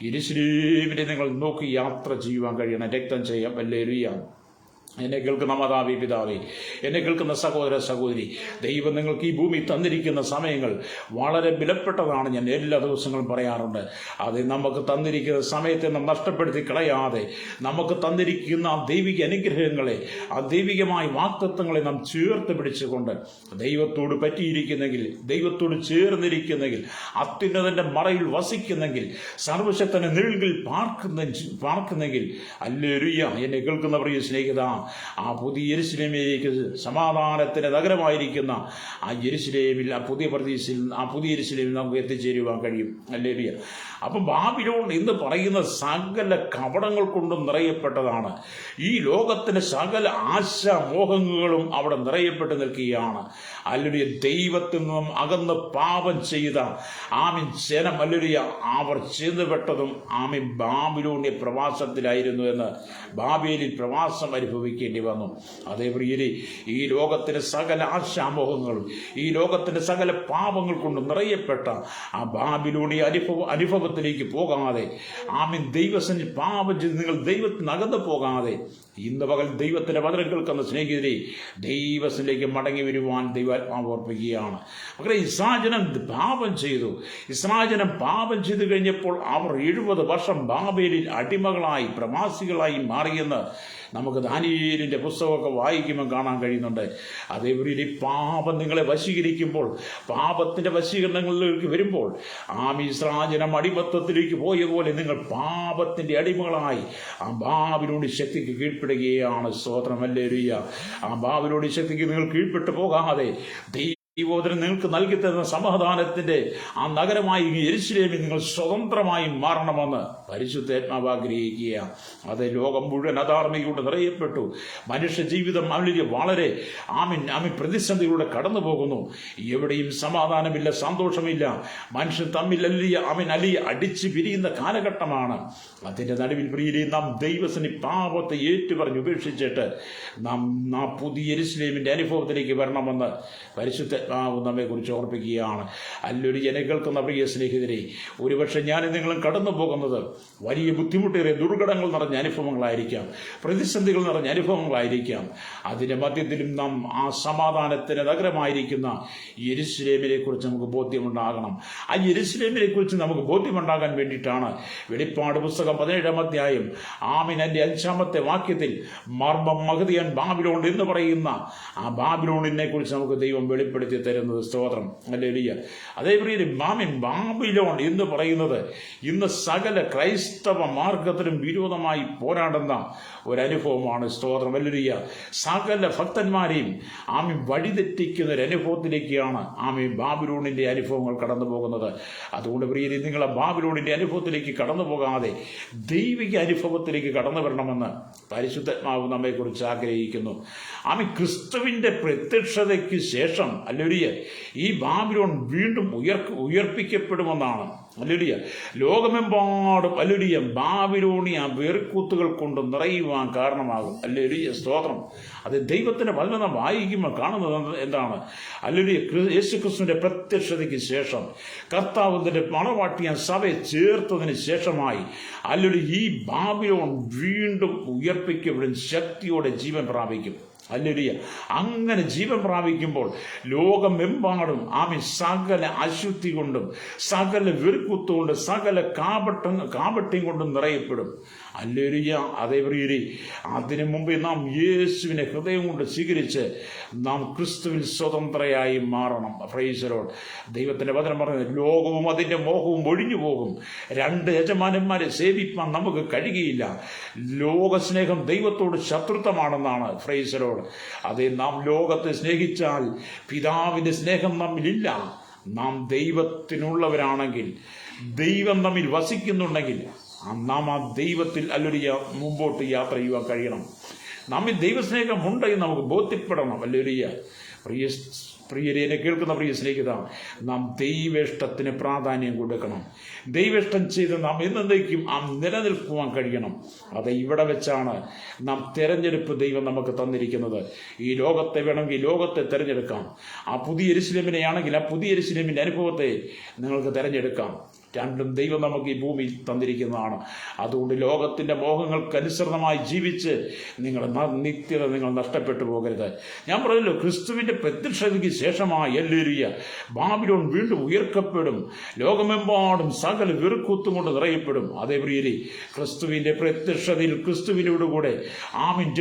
യെരുശലേമിനെ നിങ്ങൾ നോക്കി യാത്ര ചെയ്യുവാൻ കഴിയണം. രക്തം ചെയ്യാം. ഹല്ലേലൂയ. എന്നെ കേൾക്കുന്ന മാതാവേ, പിതാവേ, എന്നെ കേൾക്കുന്ന സഹോദര സഹോദരി, ദൈവം നിങ്ങൾക്ക് ഈ ഭൂമി തന്നിരിക്കുന്ന സമയങ്ങൾ വളരെ വിലപ്പെട്ടതാണ്. ഞാൻ എല്ലാ ദിവസങ്ങളും പറയാറുണ്ട്. അത് നമുക്ക് തന്നിരിക്കുന്ന സമയത്തെ നാം നഷ്ടപ്പെടുത്തി കളയാതെ, നമുക്ക് തന്നിരിക്കുന്ന ആ ദൈവിക അനുഗ്രഹങ്ങളെ, ആ ദൈവികമായ വാഗ്ദത്തങ്ങളെ നാം ചേർത്ത് പിടിച്ചുകൊണ്ട് ദൈവത്തോട് പറ്റിയിരിക്കുന്നെങ്കിൽ, ദൈവത്തോട് ചേർന്നിരിക്കുന്നെങ്കിൽ, അത്യുന്നതന്റെ മറയിൽ വസിക്കുന്നെങ്കിൽ, സർവശക്തന്റെ നിഴലിൽ പാർക്കുന്നെങ്കിൽ, ഹല്ലേലൂയ. എന്നെ കേൾക്കുന്ന പ്രിയ സ്നേഹിത, ആ പുതിയ യെരുശലേമിലേക്ക്, സമാധാനത്തിന്റെ നഗരമായിരിക്കുന്ന ആ യെരുശലേമിൽ, ആ പുതിയ പ്രദേശത്തിൽ, ആ പുതിയ യെരുശലേമിൽ നമുക്ക് എത്തിച്ചേരുവാൻ കഴിയും. ഹല്ലേലൂയ. അപ്പം ബാബിലോൺ എന്ന് പറയുന്ന സകല കപടങ്ങൾ കൊണ്ടും നിറയപ്പെട്ടതാണ്. ഈ ലോകത്തിന്റെ സകല ആശാമോഹങ്ങളും അവിടെ നിറയപ്പെട്ട് നിൽക്കുകയാണ്. ഹല്ലേലൂയ. ദൈവത്തിൽ നിന്നും അകന്ന് പാപം ചെയ്ത ആമീൻ ജനം, ഹല്ലേലൂയ, അവർ ചെന്നുപെട്ടതും ആമീൻ ബാബിലോണിയ പ്രവാസത്തിലായിരുന്നു എന്ന്, ബാബേലിൽ പ്രവാസം അനുഭവിക്കേണ്ടി വന്നു. അതേ പ്രിയരെ, ഈ ലോകത്തിന്റെ സകല ആശാമോഹങ്ങളും, ഈ ലോകത്തിന്റെ സകല പാപങ്ങൾ കൊണ്ട് നിറയപ്പെട്ട ആ ബാബിലോണിയ അനുഭവത്തിലേക്ക് പോകാതെ, ആമീൻ ദൈവസന്നിധി പാപം ചെയ്ത് നിങ്ങൾ ദൈവത്തിന് അകന്ന് പോകാതെ, ഇന്ന് പകൽ ദൈവത്തിന്റെ വചനം കേൾക്കുന്ന സ്നേഹിതരെ, ദൈവത്തിലേക്ക് മടങ്ങി വരുവാൻ ദൈവാത്മാവ് ഓർപ്പിക്കുകയാണ്. മക്കളെ, ഇസ്രായേൽ പാപം ചെയ്തു. ഇസ്രായേൽ പാപം ചെയ്തു കഴിഞ്ഞപ്പോൾ അവർ 70 വർഷം ബാബേലിൽ അടിമകളായി, പ്രവാസികളായി മാറിയെന്ന് നമുക്ക് ദാനിയേലിന്റെ പുസ്തകമൊക്കെ വായിക്കുമ്പോൾ കാണാൻ കഴിയുന്നുണ്ട്. അതേപോലെ പാപം നിങ്ങളെ വശീകരിക്കുമ്പോൾ, പാപത്തിന്റെ വശീകരണങ്ങളിലേക്ക് വരുമ്പോൾ, ഇസ്രായേൽ അടിമത്തത്തിലേക്ക് പോയ പോലെ നിങ്ങൾ പാപത്തിന്റെ അടിമകളായി ആ ബാബിലോണി ശക്തിക്ക് കീഴ്പ്പെടുകയാണ്. സ്തോത്രം. ഹല്ലേലൂയ. ആ ബാബിലോണി ശക്തിക്ക് നിങ്ങൾ കീഴ്പ്പെട്ടു പോകാതെ ദൈവോദരൻ നിങ്ങൾക്ക് നൽകി തരുന്ന സമാധാനത്തിന്റെ ആ നഗരമായി യെരുശലേമിൽ നിങ്ങൾ സ്വതന്ത്രമായി മാറണമെന്ന് പരിശുദ്ധാത്മാവ് ആഗ്രഹിക്കുക. അത് ലോകം മുഴുവൻ അധാർമികയോട് നിറയപ്പെട്ടു. മനുഷ്യ ജീവിതം വളരെ പ്രതിസന്ധിയിലൂടെ കടന്നു പോകുന്നു. എവിടെയും സമാധാനമില്ല, സന്തോഷമില്ല. മനുഷ്യൻ തമ്മിൽ അടിച്ചു പിരിയുന്ന കാലഘട്ടമാണ്. അതിന്റെ നടുവിൽ പ്രിയരെ, നാം ദൈവസന്നിധി പാപത്തെ ഏറ്റുപറഞ്ഞ് ഉപേക്ഷിച്ചിട്ട് നാം ആ പുതിയ യെരുശലേമിന്റെ അനുഭവത്തിലേക്ക് വരണമെന്ന് പരിശുദ്ധാത്മാവ് നമ്മെ കുറിച്ച് ഓർപ്പിക്കുകയാണ്. അല്ലൊരു ജനകൾക്കുന്ന പ്രിയ സ്നേഹിതരെ, ഒരുപക്ഷെ ഞാൻ നിങ്ങളും കടന്നു പോകുന്നത് വലിയ ബുദ്ധിമുട്ടേറിയ ദുർഘടങ്ങൾ നിറഞ്ഞ അനുഭവങ്ങളായിരിക്കാം, പ്രതിസന്ധികൾ നിറഞ്ഞ അനുഭവങ്ങളായിരിക്കാം. അതിന്റെ മധ്യത്തിലും നാം ആ സമാധാനത്തിന് നഗരമായിരിക്കുന്ന യെരുശലേമിനെ കുറിച്ച് നമുക്ക് ബോധ്യമുണ്ടാകണം. ആ യെരുശലേമിനെ കുറിച്ച് നമുക്ക് ബോധ്യമുണ്ടാകാൻ വേണ്ടിയിട്ടാണ് വെളിപ്പാട് പുസ്തകം 17-ാം അധ്യായം 5-ാമത്തെ വാക്യത്തിൽ മർമ്മം മഹതിയാൻ ബാബിലോൺ എന്ന് പറയുന്ന ആ ബാബിലോണിനെ കുറിച്ച് നമുക്ക് ദൈവം വെളിപ്പെടുത്തി തരുന്നത്. സ്തോത്രം. ഹല്ലേലൂയ. അതേപോലെ ബാബിലോൺ എന്ന് പറയുന്നത് ഇന്ന് സകല ക്രൈസ്തവ മാർഗത്തിനും വിരോധമായി പോരാടുന്ന ഒരനുഭവമാണ്. സ്തോത്രം. ഹല്ലേലൂയ. സകല ഭക്തന്മാരെയും വഴിതെറ്റിക്കുന്ന ഒരു അനുഭവത്തിലേക്കാണ് ബാബിലോണിന്റെ അനുഭവങ്ങൾ കടന്നു പോകുന്നത്. അതുകൊണ്ട് പ്രിയരെ, നിങ്ങൾ ആ ബാബിലോണിന്റെ അനുഭവത്തിലേക്ക് കടന്നു പോകാതെ ദൈവിക അനുഭവത്തിലേക്ക് കടന്നു വരണമെന്ന് പരിശുദ്ധാത്മാവ് നമ്മെക്കുറിച്ച് ആഗ്രഹിക്കുന്നു. ക്രിസ്തുവിന്റെ പ്രത്യക്ഷതയ്ക്ക് ശേഷം ഈ ബാബിലോൺ വീണ്ടും ഉയർപ്പിക്കപ്പെടുമെന്നാണ്. ഹല്ലേലൂയ. ലോകമെമ്പാടും ഹല്ലേലൂയ ബാബിലോണിയ വെറുക്കൂത്തുകൾ കൊണ്ട് നിറയുവാൻ കാരണമാകും. ഹല്ലേലൂയ. സ്തോത്രം. അത് ദൈവത്തിന്റെ വചനം വായിക്കുമ്പോൾ കാണുന്നത് എന്താണ്? ഹല്ലേലൂയ. യേശുക്രിസ്തുവിന്റെ പ്രത്യക്ഷതയ്ക്ക് ശേഷം കർത്താവിന്റെ മണവാട്ടിയ സഭയെ ചേർത്തതിന് ശേഷമായി ഹല്ലേലൂയ ഈ ബാബിലോൺ വീണ്ടും ഉയർപ്പിക്കപ്പെടും, ശക്തിയോടെ ജീവൻ പ്രാപിക്കും. ഹല്ലേലൂയ. അങ്ങനെ ജീവൻ പ്രാപിക്കുമ്പോൾ ലോകമെമ്പാടും സകല അശുദ്ധി കൊണ്ടും സകല വെറുക്കുത്തുകൊണ്ടും സകല കാപട്യം കൊണ്ടും നിറയപ്പെടും. ഹല്ലേലൂയ. അതേ പ്രിയരെ, അതിനു മുമ്പേ നാം യേശുവിനെ ഹൃദയം കൊണ്ട് സ്വീകരിച്ച് നാം ക്രിസ്തുവിൽ സ്വതന്ത്രയായി മാറണം. Price the Lord. ദൈവത്തിന്റെ വചനം പറയുന്നത് ലോകവും അതിന്റെ മോഹവും ഒഴിഞ്ഞു പോകും. രണ്ട് യജമാനന്മാരെ സേവിപ്പാൻ നമുക്ക് കഴിയുകയില്ല. ലോകസ്നേഹം ദൈവത്തോട് ശത്രുത്വമാണെന്നാണ്. Price the Lord. അതേ, നാം ലോകത്തെ സ്നേഹിച്ചാൽ പിതാവിന്റെ സ്നേഹം നമ്മിലില്ല. നാം ദൈവത്തിനുള്ളവരാണെങ്കിൽ, ദൈവം നമ്മിൽ വസിക്കുന്നുണ്ടെങ്കിൽ നാം ആ ദൈവത്തിൽ ഹല്ലേലൂയ മുമ്പോട്ട് യാത്ര ചെയ്യുവാൻ കഴിയണം. നമ്മിൽ ദൈവസ്നേഹമുണ്ടെങ്കിൽ നമുക്ക് ബോധ്യപ്പെടണം. ഹല്ലേലൂയ. പ്രിയരെ, എന്നെ കേൾക്കുന്ന പ്രിയ സ്നേഹിത, നാം ദൈവേഷ്ടത്തിന് പ്രാധാന്യം കൊടുക്കണം. ദൈവേഷ്ടം ചെയ്ത് നാം എന്നേക്കും നിലനിൽക്കുവാൻ കഴിയണം. അത് ഇവിടെ വെച്ചാണ് നാം തെരഞ്ഞെടുപ്പ് ദൈവം നമുക്ക് തന്നിരിക്കുന്നത്. ഈ ലോകത്തെ വേണമെങ്കിൽ ലോകത്തെ തിരഞ്ഞെടുക്കാം. ആ പുതിയ യെരൂശലേമിനെയാണെങ്കിൽ ആ പുതിയ യെരൂശലേമിന്റെ അനുഭവത്തെ നിങ്ങൾക്ക് തിരഞ്ഞെടുക്കാം. രണ്ടും ദൈവം നമുക്ക് ഈ ഭൂമിയിൽ തന്നിരിക്കുന്നതാണ്. അതുകൊണ്ട് ലോകത്തിന്റെ മോഹങ്ങൾക്കനുസൃതമായി ജീവിച്ച് നിങ്ങളുടെ നിത്യത നിങ്ങൾ നഷ്ടപ്പെട്ടു പോകരുത്. ഞാൻ പറഞ്ഞല്ലോ, ക്രിസ്തുവിന്റെ പ്രത്യക്ഷതയ്ക്ക് ശേഷമായി ഹല്ലേലൂയ ബാബിലോൺ വീണ്ടും ഉയർക്കപ്പെടും. ലോകമെമ്പാടും സകല വെറുക്കുത്തും കൊണ്ട് നിറയപ്പെടും. അതേ പ്രിയരെ, ക്രിസ്തുവിന്റെ പ്രത്യക്ഷതയിൽ ക്രിസ്തുവിനോടുകൂടെ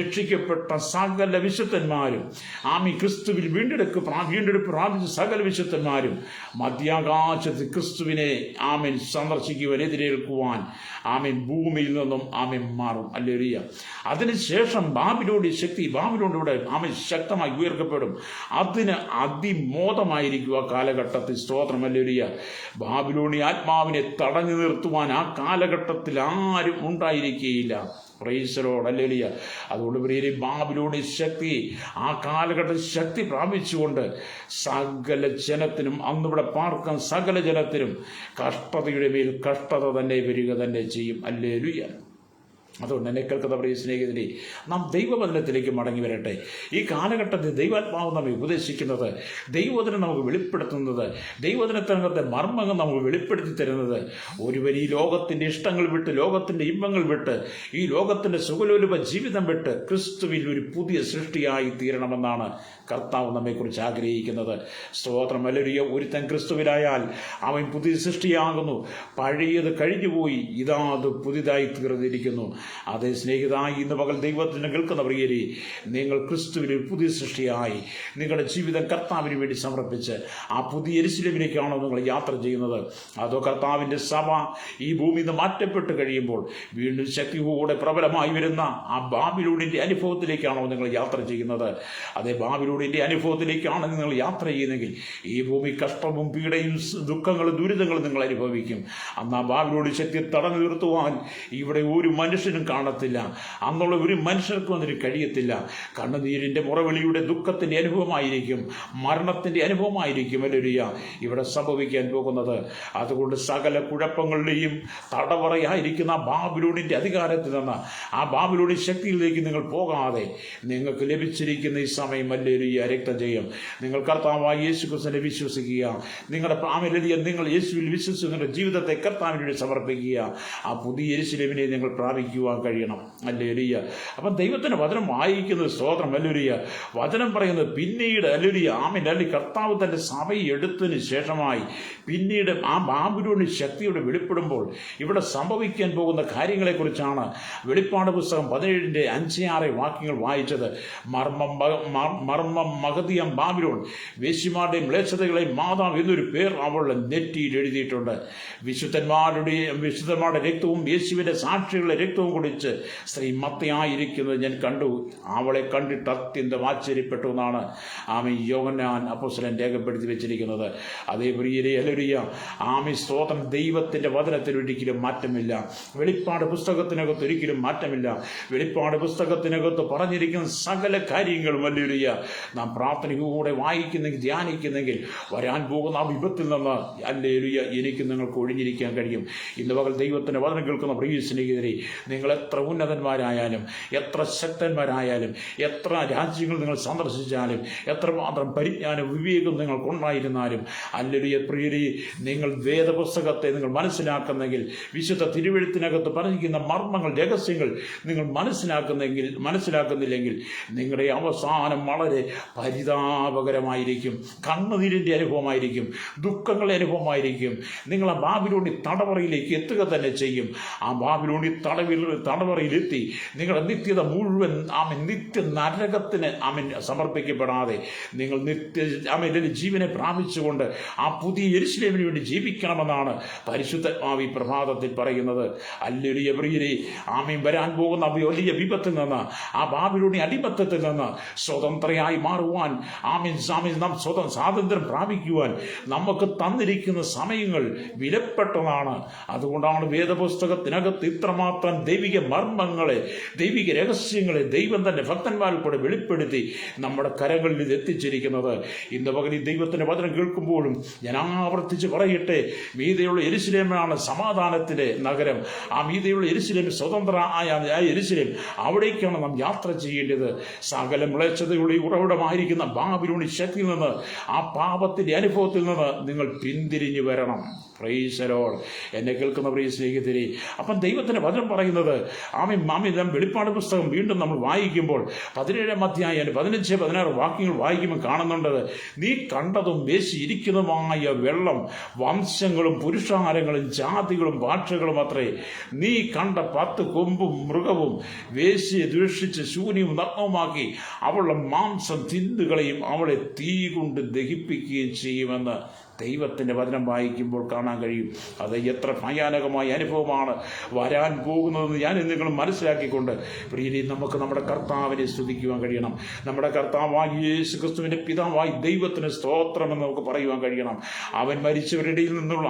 രക്ഷിക്കപ്പെട്ട സകല വിശുദ്ധന്മാരും ക്രിസ്തുവിൽ വീണ്ടെടുപ്പ് പ്രാപിച്ച സകല വിശുദ്ധന്മാരും മധ്യാകാശത്ത് ക്രിസ്തുവിനെ സന്ദർശിക്കുവാൻ, എതിരേൽക്കുവാൻ ഭൂമിയിൽ നിന്നും മാറും. ഹല്ലേലൂയ. അതിനുശേഷം ബാബിലോണിന്റെ ശക്തി ബാബിലോണിലൂടെ ശക്തമായി ഉയർക്കപ്പെടും. അതിന് അതിമോദമായിരിക്കും ആ കാലഘട്ടത്തിൽ. സ്തോത്രം. ഹല്ലേലൂയ. ബാബിലോണി ആത്മാവിനെ തടഞ്ഞു നിർത്തുവാൻ ആ കാലഘട്ടത്തിൽ ആരും ഉണ്ടായിരിക്കുകയില്ല. Price the lord. ഹല്ലേലൂയ. അതുകൊണ്ട് പ്രിയരെ, ബാബിലോണി ശക്തി ആ കാലഘട്ട ശക്തി പ്രാപിച്ചുകൊണ്ട് സകല ജനത്തിനും അന്നിവിടെ പാർക്കാൻ സകല ജനത്തിനും കഷ്ടതയുടെ മേൽ കഷ്ടത തന്നെ വരിക തന്നെ ചെയ്യും. ഹല്ലേലൂയ. അതുകൊണ്ട് എന്നെ കേൾക്കുന്ന പ്രിയ സ്നേഹിതരെ, നാം ദൈവവചനത്തിലേക്ക് മടങ്ങി വരട്ടെ. ഈ കാലഘട്ടത്തിൽ ദൈവാത്മാവ് നമ്മെ ഉപദേശിക്കുന്നത്, ദൈവവചനം നമുക്ക് വെളിപ്പെടുത്തുന്നത്, ദൈവവചനത്തിനകത്തെ മർമ്മങ്ങൾ നമുക്ക് വെളിപ്പെടുത്തി തരുന്നത്, ഒരുവൻ ഈ ലോകത്തിൻ്റെ ഇഷ്ടങ്ങൾ വിട്ട്, ലോകത്തിൻ്റെ ഇമ്പങ്ങൾ വിട്ട്, ഈ ലോകത്തിൻ്റെ സുഖലോലുപ ജീവിതം വിട്ട് ക്രിസ്തുവിൽ ഒരു പുതിയ സൃഷ്ടിയായി തീരണമെന്നാണ് കർത്താവ് നമ്മെക്കുറിച്ച് ആഗ്രഹിക്കുന്നത്. സ്തോത്രം. ഹല്ലേലൂയ. ഒരുത്തൻ ക്രിസ്തുവിലായാൽ അവൻ പുതിയ സൃഷ്ടിയാകുന്നു. പഴയത് കഴിഞ്ഞുപോയി, ഇതാ അത് പുതിയതായി തീർന്നിരിക്കുന്നു. അതേ സ്നേഹിത, ഇന്ന് പകൽ ദൈവത്തിന് കേൾക്കുന്ന പ്രിയരെ, നിങ്ങൾ ക്രിസ്തുവിൽ പുതിയ സൃഷ്ടിയായി നിങ്ങളുടെ ജീവിതം കർത്താവിന് വേണ്ടി സമർപ്പിച്ച് ആ പുതിയ യെരൂശലേമിലേക്കാണോ നിങ്ങൾ യാത്ര ചെയ്യുന്നത്? അതോ കർത്താവിൻ്റെ സഭ ഈ ഭൂമിയിൽ നിന്ന് മാറ്റപ്പെട്ട് കഴിയുമ്പോൾ വീണ്ടും ശക്തിയോടെ പ്രബലമായി വരുന്ന ആ ബാബിലോണിൻ്റെ അനുഭവത്തിലേക്കാണോ നിങ്ങൾ യാത്ര ചെയ്യുന്നത്? അതേ ബാബിലോണിൻ്റെ അനുഭവത്തിലേക്കാണ് നിങ്ങൾ യാത്ര ചെയ്യുന്നതെങ്കിൽ ഈ ഭൂമി കഷ്ടവും പീഡയും ദുഃഖങ്ങളും ദുരിതങ്ങളും നിങ്ങൾ അനുഭവിക്കും. അന്ന് ആ ബാബിലോണി ശക്തി തടഞ്ഞു നിർത്തുവാൻ ഇവിടെ ഒരു മനുഷ്യനും കാണത്തില്ല. അന്നുള്ള ഒരു മനുഷ്യർക്കും അതിന് കഴിയത്തില്ല. കണ്ണുനീരിൻ്റെ മുറവിളിയുടെ ദുഃഖത്തിൻ്റെ അനുഭവമായിരിക്കും, മരണത്തിൻ്റെ അനുഭവമായിരിക്കും ഹല്ലേലൂയ ഇവിടെ സംഭവിക്കാൻ പോകുന്നത്. അതുകൊണ്ട് സകല കുഴപ്പങ്ങളുടെയും തടവറയായിരിക്കുന്ന ബാബിലോണിൻ്റെ അധികാരത്തിൽ നിന്ന് ആ ബാബിലോണി ശക്തിയിലേക്ക് നിങ്ങൾ പോകാതെ നിങ്ങൾക്ക് ലഭിച്ചിരിക്കുന്ന ഈ സമയം ഹല്ലേലൂയ രക്തജയം. നിങ്ങൾ കർത്താവായ യേശു ക്രിസ്തുവിനെ വിശ്വസിക്കുക. നിങ്ങളുടെ നിങ്ങൾ യേശുവിൽ വിശ്വസിച്ച് നിങ്ങളുടെ ജീവിതത്തെ കർത്താവിന് വേണ്ടി സമർപ്പിക്കുക. ആ പുതിയ യെരൂശലേമിനെ നിങ്ങൾ പ്രാപിക്കുവാൻ കഴിയണം. ഹല്ലേലൂയ. അപ്പം ദൈവത്തിൻ്റെ വചനം വായിക്കുന്നത്, സ്തോത്രം. ഹല്ലേലൂയ. വചനം പറയുന്നത് പിന്നീട് ഹല്ലേലൂയ അല്ലെങ്കിൽ കർത്താവ് തൻ്റെ സഭയെ എടുത്തതിന് ശേഷമായി പിന്നീട് ആ ബാബിലോണി ശക്തിയോട് വെളിപ്പെടുമ്പോൾ ഇവിടെ സംഭവിക്കാൻ പോകുന്ന കാര്യങ്ങളെക്കുറിച്ചാണ് വെളിപ്പാട് പുസ്തകം 17-ന്റെ 5-6 വാക്യങ്ങൾ വായിച്ചത്. മർമ്മം മഹതിയം ബാബിലോൺ, വേശ്യമാരുടെയും മ്ലേച്ഛതകളെയും മാതാവ് എന്നൊരു പേർ അവളുടെ നെറ്റിയിൽ എഴുതിയിട്ടുണ്ട്. വിശുദ്ധന്മാരുടെ രക്തവും യേശുവിൻ്റെ സാക്ഷികളുടെ രക്തവും കുടിച്ച് സ്ത്രീ മത്തയായിരിക്കുന്നത് ഞാൻ കണ്ടു. അവളെ കണ്ടിട്ട് അത്യന്തം ആശ്ചര്യപ്പെട്ടു എന്നാണ് യോഹന്നാൻ അപ്പോസ്തലൻ രേഖപ്പെടുത്തി വെച്ചിരിക്കുന്നത്. അതേ പ്രിയരെ, ഹല്ലേലൂയ. സ്തോത്രം. ദൈവത്തിൻ്റെ വചനത്തിൽ ഒരിക്കലും മാറ്റമില്ല. വെളിപ്പാട് പുസ്തകത്തിനകത്ത് ഒരിക്കലും മാറ്റമില്ല. വെളിപ്പാട് പുസ്തകത്തിനകത്ത് പറഞ്ഞിരിക്കുന്ന സകല കാര്യങ്ങളും ഹല്ലേലൂയ നാം പ്രാർത്ഥനയോടെ വായിക്കുന്നെങ്കിൽ ധ്യാനിക്കുന്നെങ്കിൽ വരാൻ പോകുന്ന ആ വിപത്തിൽ നിന്ന് ഹല്ലേലൂയ എനിക്ക് നിങ്ങൾക്ക് ഒഴിഞ്ഞിരിക്കാൻ കഴിയും. ഇന്ന് പകൽ ദൈവത്തിൻ്റെ വചനം കേൾക്കുന്ന പ്രിയ സ്നേഹിതരെ, നിങ്ങൾ നിങ്ങൾ എത്ര ഉന്നതന്മാരായാലും, എത്ര ശക്തന്മാരായാലും, എത്ര രാജ്യങ്ങൾ നിങ്ങൾ സന്ദർശിച്ചാലും, എത്രമാത്രം പരിജ്ഞാനം വിവേകം നിങ്ങൾക്കുണ്ടായിരുന്നാലും, ഹല്ലേലൂയ പ്രിയരേ, നിങ്ങൾ വേദപുസ്തകത്തെ നിങ്ങൾ മനസ്സിലാക്കുന്നെങ്കിൽ, വിശുദ്ധ തിരുവെഴുത്തിനകത്ത് പറഞ്ഞിരിക്കുന്ന മർമ്മങ്ങൾ, രഹസ്യങ്ങൾ നിങ്ങൾ മനസ്സിലാക്കുന്നില്ലെങ്കിൽ നിങ്ങളുടെ അവസാനം വളരെ പരിതാപകരമായിരിക്കും. കണ്ണുനീരിൻ്റെ അനുഭവമായിരിക്കും, ദുഃഖങ്ങളുടെ അനുഭവമായിരിക്കും. നിങ്ങൾ ആ ബാബിലോണി തടവറയിലേക്ക് എത്തുക തന്നെ ചെയ്യും. ആ ബാബിലോണി തടവറയിലെത്തി നിങ്ങളുടെ നിത്യത മുഴുവൻ നിത്യ നരകത്തിന് സമർപ്പിക്കപ്പെടാതെ നിങ്ങൾ ജീവനെ പ്രാപിച്ചുകൊണ്ട് ആ പുതിയ യെരൂശലേമിന് വേണ്ടി ജീവിക്കണമെന്നാണ് പരിശുദ്ധാത്മാവ് ഈ പ്രഭാതത്തിൽ പറയുന്നത്. ഹല്ലേലൂയ പ്രിയരേ, വരാൻ പോകുന്ന വലിയ വിപത്തിൽ നിന്ന്, ആ ബാബിലോണി അടിമത്തത്തിൽ നിന്ന് സ്വതന്ത്രയായി മാറുവാൻ, നാം സ്വാതന്ത്ര്യം പ്രാപിക്കുവാൻ നമുക്ക് തന്നിരിക്കുന്ന സമയങ്ങൾ വിലപ്പെട്ടതാണ്. അതുകൊണ്ടാണ് വേദപുസ്തകത്തിനകത്ത് ഇത്രമാത്രം ദൈവിക മർമ്മങ്ങളെ, ദൈവിക രഹസ്യങ്ങളെ ദൈവം തന്നെ ഭക്തന്മാരിൽ കൂടെ വെളിപ്പെടുത്തി നമ്മുടെ കരങ്ങളിൽ ഇത് എത്തിച്ചിരിക്കുന്നത്. ഇന്ന് പകൽ ഈ ദൈവത്തിൻ്റെ വചനം കേൾക്കുമ്പോഴും ഞാൻ ആവർത്തിച്ച് പറയട്ടെ, മീതെയുള്ള യെരൂശലേമാണ് സമാധാനത്തിൻ്റെ നഗരം. ആ മീതെയുള്ള യെരൂശലേം, സ്വതന്ത്രമായ യെരൂശലേം, അവിടേക്കാണ് നാം യാത്ര ചെയ്യേണ്ടത്. സകല മ്ലേച്ഛതയുടെ ഉറവിടമായിരിക്കുന്ന ബാബിലോണി ശക്തിയിൽ നിന്ന്, ആ പാപത്തിൻ്റെ അനുഭവത്തിൽ നിന്ന് നിങ്ങൾ പിന്തിരിഞ്ഞു വരണം. Price the Lord. എന്നെ കേൾക്കുന്ന പ്രിയ സ്നേഹിതരെ, അപ്പം ദൈവത്തിൻ്റെ വചനം പറയുന്നത്, വെളിപ്പാട് പുസ്തകം വീണ്ടും നമ്മൾ വായിക്കുമ്പോൾ 17-ാം അധ്യായം 15-16 വാക്യങ്ങൾ വായിക്കുമ്പോൾ കാണുന്നുണ്ടത്, നീ കണ്ടതും വേശിയിരിക്കുന്നതുമായ വെള്ളം വംശങ്ങളും പുരുഷാരങ്ങളും ജാതികളും ഭാഷകളും അത്രേ. നീ കണ്ട 10 കൊമ്പും മൃഗവും വേശ്യയെ ദൂഷിച്ച് ശൂന്യവും നഗ്നവുമാക്കി അവളുടെ മാംസം തിന്നുകളെയും അവളെ തീ കൊണ്ട് ദഹിപ്പിക്കുകയും ചെയ്യുമെന്ന് ദൈവത്തിൻ്റെ വചനം വായിക്കുമ്പോൾ കാണാൻ കഴിയും. അത് എത്ര ഭയാനകമായ അനുഭവമാണ് വരാൻ പോകുന്നതെന്ന് ഞാൻ നിങ്ങൾ മനസ്സിലാക്കിക്കൊണ്ട് പ്രിയരെ, നമുക്ക് നമ്മുടെ കർത്താവിനെ സ്തുതിക്കുവാൻ കഴിയണം. നമ്മുടെ കർത്താവായ യേശു ക്രിസ്തുവിൻ്റെ പിതാവായി ദൈവത്തിന് സ്തോത്രമെന്ന് നമുക്ക് പറയുവാൻ കഴിയണം. അവൻ മരിച്ചവരുടെ ഇടയിൽ നിന്നുള്ള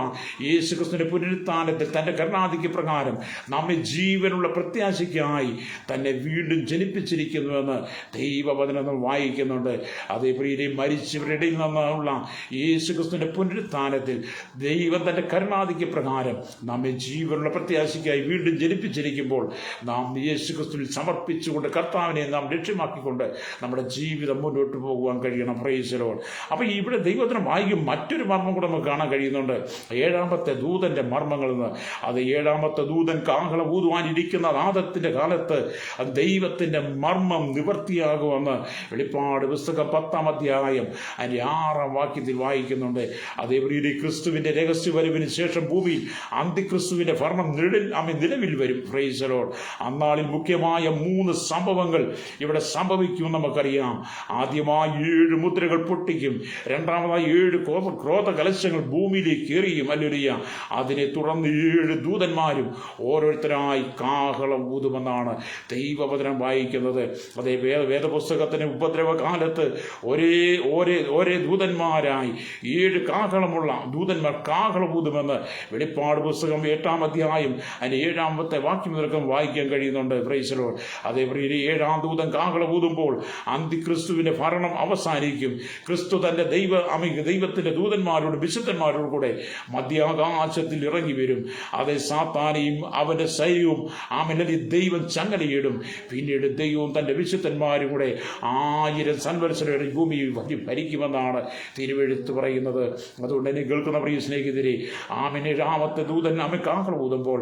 യേശു ക്രിസ്തുവിൻ്റെ പുനരുത്ഥാനത്തിൽ തൻ്റെ കരുണാധിക്യ പ്രകാരം നമ്മെ ജീവനുള്ള പ്രത്യാശയ്ക്കായി തന്നെ വീണ്ടും ജനിപ്പിച്ചിരിക്കുന്നുവെന്ന് ദൈവവചനം നമ്മൾ വായിക്കുന്നുണ്ട്. അതേ പ്രിയരെ, മരിച്ചവരുടെ ഇടയിൽ നിന്നുള്ള യേശു ക്രിസ്തുവിൻ്റെ പുനരുത്ഥാനത്തിൽ ദൈവം തൻ്റെ കരുണാധിക്യ പ്രകാരം നമ്മെ ജീവനുള്ള പ്രത്യാശയ്ക്കായി വീണ്ടും ജനിപ്പിച്ചിരിക്കുമ്പോൾ നാം യേശു ക്രിസ്തുവിൽ സമർപ്പിച്ചുകൊണ്ട് കർത്താവിനെ നാം ലക്ഷ്യമാക്കിക്കൊണ്ട് നമ്മുടെ ജീവിതം മുന്നോട്ട് പോകുവാൻ കഴിയണം. Price the Lord. അപ്പോൾ ഇവിടെ ദൈവത്തിന് വായിക്കും മറ്റൊരു മർമ്മം കൂടെ നമുക്ക് കാണാൻ കഴിയുന്നുണ്ട്. 7-ാമത്തെ ദൂതൻ്റെ മർമ്മങ്ങൾ എന്ന്. അത് 7-ാമത്തെ ദൂതൻ കാഹളം ഊതുവാനിരിക്കുന്ന നാദത്തിൻ്റെ കാലത്ത് ദൈവത്തിൻ്റെ മർമ്മം നിവർത്തിയാകുമെന്ന് വെളിപ്പാട് പുസ്തകം 10-ാം അധ്യായം 6-ാം വാക്യത്തിൽ വായിക്കുന്നുണ്ട്. അതേപോലെ ക്രിസ്തുവിൻ്റെ രഹസ്യവരവിന് ശേഷം ഭൂമിയിൽ അന്തിക്രിസ്തുവിൻ്റെ ഭരണം നിലവിൽ വരും. Price the Lord. അന്നാളിൽ മുഖ്യമായ 3 സംഭവങ്ങൾ ഇവിടെ സംഭവിക്കുമെന്ന് നമുക്കറിയാം. ആദ്യമായി 7 മുദ്രകൾ പൊട്ടിക്കും. രണ്ടാമതായി 7 ക്രോധ കലശങ്ങൾ ഭൂമിയിലേക്ക് എറിയും. ഹല്ലേലൂയ. അതിനെ തുടർന്ന് 7 ദൂതന്മാരും ഓരോരുത്തരായി കാഹളം ഊതുമെന്നാണ് ദൈവവചനം വായിക്കുന്നത്. അതേ വേദപുസ്തകത്തിന് ഉപദ്രവകാലത്ത് ഒരേ ദൂതന്മാരായി 7 കാഹളമുള്ള ദൂതന്മാർ കാഹളം ഊതുമെന്ന് വെളിപ്പാട് പുസ്തകം 8-ാം അധ്യായം 7-ാമത്തെ വാക്യം നിൽക്കും വായിക്കാൻ കഴിയുന്നുണ്ട്. Price the Lord. അതേ 7-ാം ദൂതൻ കാഹളം ഊതുമ്പോൾ അന്തിക്രിസ്തുവിന്റെ ഭരണം അവസാനിക്കും. ക്രിസ്തു തന്റെ ദൈവത്തിന്റെ ദൂതന്മാരോട് വിശുദ്ധന്മാരോട് കൂടെ മധ്യാകാശത്തിൽ ഇറങ്ങി വരും. അതേ സാത്താനെയും അവന്റെ സൈന്യവും ദൈവം ചങ്ങലയിടും. പിന്നീട് ദൈവവും തന്റെ വിശുദ്ധന്മാരും കൂടെ 1000 സംവത്സരം ഭൂമിയിൽ ഭരിക്കുമെന്നാണ് തിരുവെഴുത്ത് പറയുന്നത്. അതുകൊണ്ട് എന്നെ കേൾക്കുന്ന പ്രിയ സ്നേഹിതരെ, 7-ാമത്തെ ദൂതൻ കാഹളം ഊതുമ്പോൾ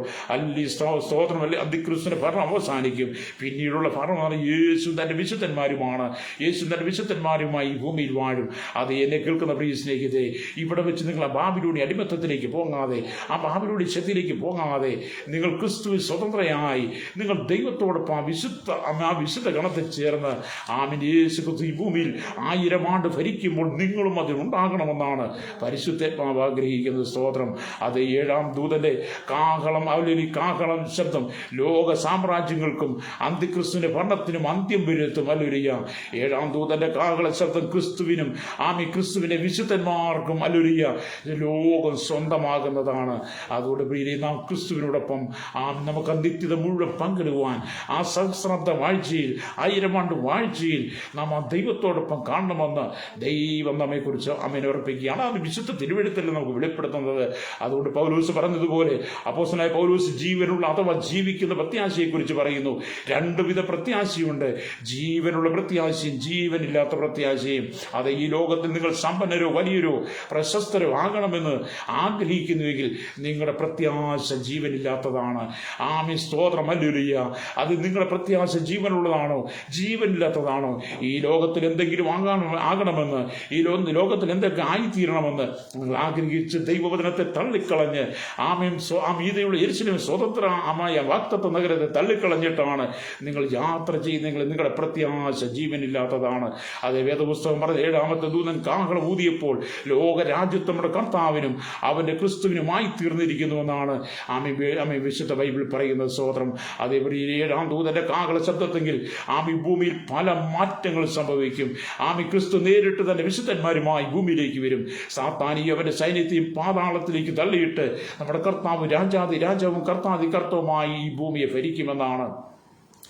സ്തോത്രമല്ലേ അന്തിക്രിസ്തുവിന്റെ ഭരണം അവസാനിക്കും. പിന്നീടുള്ള ഭരണം യേശു തന്റെ വിശുദ്ധന്മാരുമാണ്. യേശു തന്റെ വിശുദ്ധന്മാരുമായി ഭൂമിയിൽ വാഴും. അത് എന്നെ കേൾക്കുന്ന പ്രിയ സ്നേഹിതരെ, ഇവിടെ വെച്ച് നിങ്ങൾ ആ ബാബിലോണി അടിമത്തത്തിലേക്ക് പോകാതെ, ആ ബാബിലോണി ശക്തിയിലേക്ക് പോകാതെ, നിങ്ങൾ ക്രിസ്തുവിൽ സ്വതന്ത്രയായി നിങ്ങൾ ദൈവത്തോടൊപ്പം ആ വിശുദ്ധ ഗണത്തിൽ ചേർന്ന് യേശു ക്രിസ്തു ഈ ഭൂമിയിൽ 1000 ആണ്ട് ഭരിക്കുമ്പോൾ നിങ്ങളും അതിനുണ്ടാകണമെന്നാണ് പരിശുദ്ധാത്മാവ് ആഗ്രഹിക്കുന്നത്. സ്തോത്രം. അത് 7-ാം ദൂതന്റെ കാഹളം ശബ്ദം ലോക സാമ്രാജ്യങ്ങൾക്കും അന്തിക്രിസ്തുവിന്റെ ഭരണത്തിനും അന്ത്യം വരുത്തും. ഹല്ലേലൂയ. 7-ാം ദൂതന്റെ കാഹള ശബ്ദം ക്രിസ്തുവിനും ക്രിസ്തുവിന്റെ വിശുദ്ധന്മാർക്കും ഹല്ലേലൂയ ലോകം സ്വന്തമാകുന്നതാണ്. അതുകൊണ്ട് പ്രിയരേ, നാം ക്രിസ്തുവിനോടൊപ്പം നമുക്ക് നിത്യത മുഴുവൻ പങ്കിടുവാൻ ആ സഹസ്രാബ്ദ വാഴ്ചയിൽ 1000 ആണ്ട് വാഴ്ചയിൽ നാം ആ ദൈവത്തോടൊപ്പം കാണണമെന്ന് ദൈവം നമ്മെക്കുറിച്ച് ഉറപ്പിക്കുകയാണ്. അത് വിശുദ്ധ തിരുവെഴുത്തിൽ നമുക്ക് വെളിപ്പെടുത്തുന്നത്. അതുകൊണ്ട് പൗലോസ് പറഞ്ഞതുപോലെ, അപ്പോസ്തലനായ പൗലോസ് ജീവനുള്ള അഥവാ ജീവിക്കുന്ന പ്രത്യാശയെക്കുറിച്ച് പറയുന്നു. രണ്ട് വിധ പ്രത്യാശയുണ്ട്, ജീവനുള്ള പ്രത്യാശയും ജീവനില്ലാത്ത പ്രത്യാശയും. അത് ഈ ലോകത്തിൽ നിങ്ങൾ സമ്പന്നരോ വലിയരോ പ്രശസ്തരോ ആകണമെന്ന് ആഗ്രഹിക്കുന്നുവെങ്കിൽ നിങ്ങളുടെ പ്രത്യാശ ജീവനില്ലാത്തതാണ്. ആമേൻ, സ്തോത്രം, ഹല്ലേലൂയ. അത് നിങ്ങളുടെ പ്രത്യാശ ജീവനുള്ളതാണോ ജീവനില്ലാത്തതാണോ? ഈ ലോകത്തിൽ എന്തെങ്കിലും ആകണമെന്ന്, ഈ ലോകത്തിൽ എന്തൊക്കെ ആയിത്തീരണമെന്ന് നിങ്ങൾ ആഗ്രഹിച്ച് ദൈവവചനത്തെ തള്ളിക്കളഞ്ഞ് മീതെയുള്ള യെരൂശലേം സ്വതന്ത്രമായ വാഗ്ദത്ത നഗരത്തെ തള്ളിക്കളഞ്ഞിട്ടാണ് നിങ്ങൾ യാത്ര ചെയ്യുന്നെങ്കിൽ നിങ്ങളുടെ പ്രത്യാശ ജീവനില്ലാത്തതാണ്. അതേ വേദപുസ്തകം പറഞ്ഞ 7-ാമത്തെ ദൂതൻ കാഹളം ഊതിയപ്പോൾ ലോകരാജ്യത്ത് നമ്മുടെ കർത്താവിനും അവന്റെ ക്രിസ്തുവിനുമായി തീർന്നിരിക്കുന്നുവെന്നാണ് വിശുദ്ധ ബൈബിൾ പറയുന്നത്. സ്തോത്രം. അതേപടി 7-ാം ദൂതന്റെ കാഹള ശബ്ദത്തെങ്കിൽ ഭൂമിയിൽ പല മാറ്റങ്ങൾ സംഭവിക്കും. ക്രിസ്തു നേരിട്ട് തന്നെ വിശുദ്ധന്മാരുമായി ഭൂമിയിലേക്ക് വരും. സാത്താനിയും അവന്റെ സൈന്യത്തെയും പാതാളത്തിലേക്ക് തള്ളിയിട്ട് നമ്മുടെ കർത്താവ് രാജാവും കർത്താവുമായി ഈ ഭൂമിയെ ഭരിക്കുമെന്നാണ്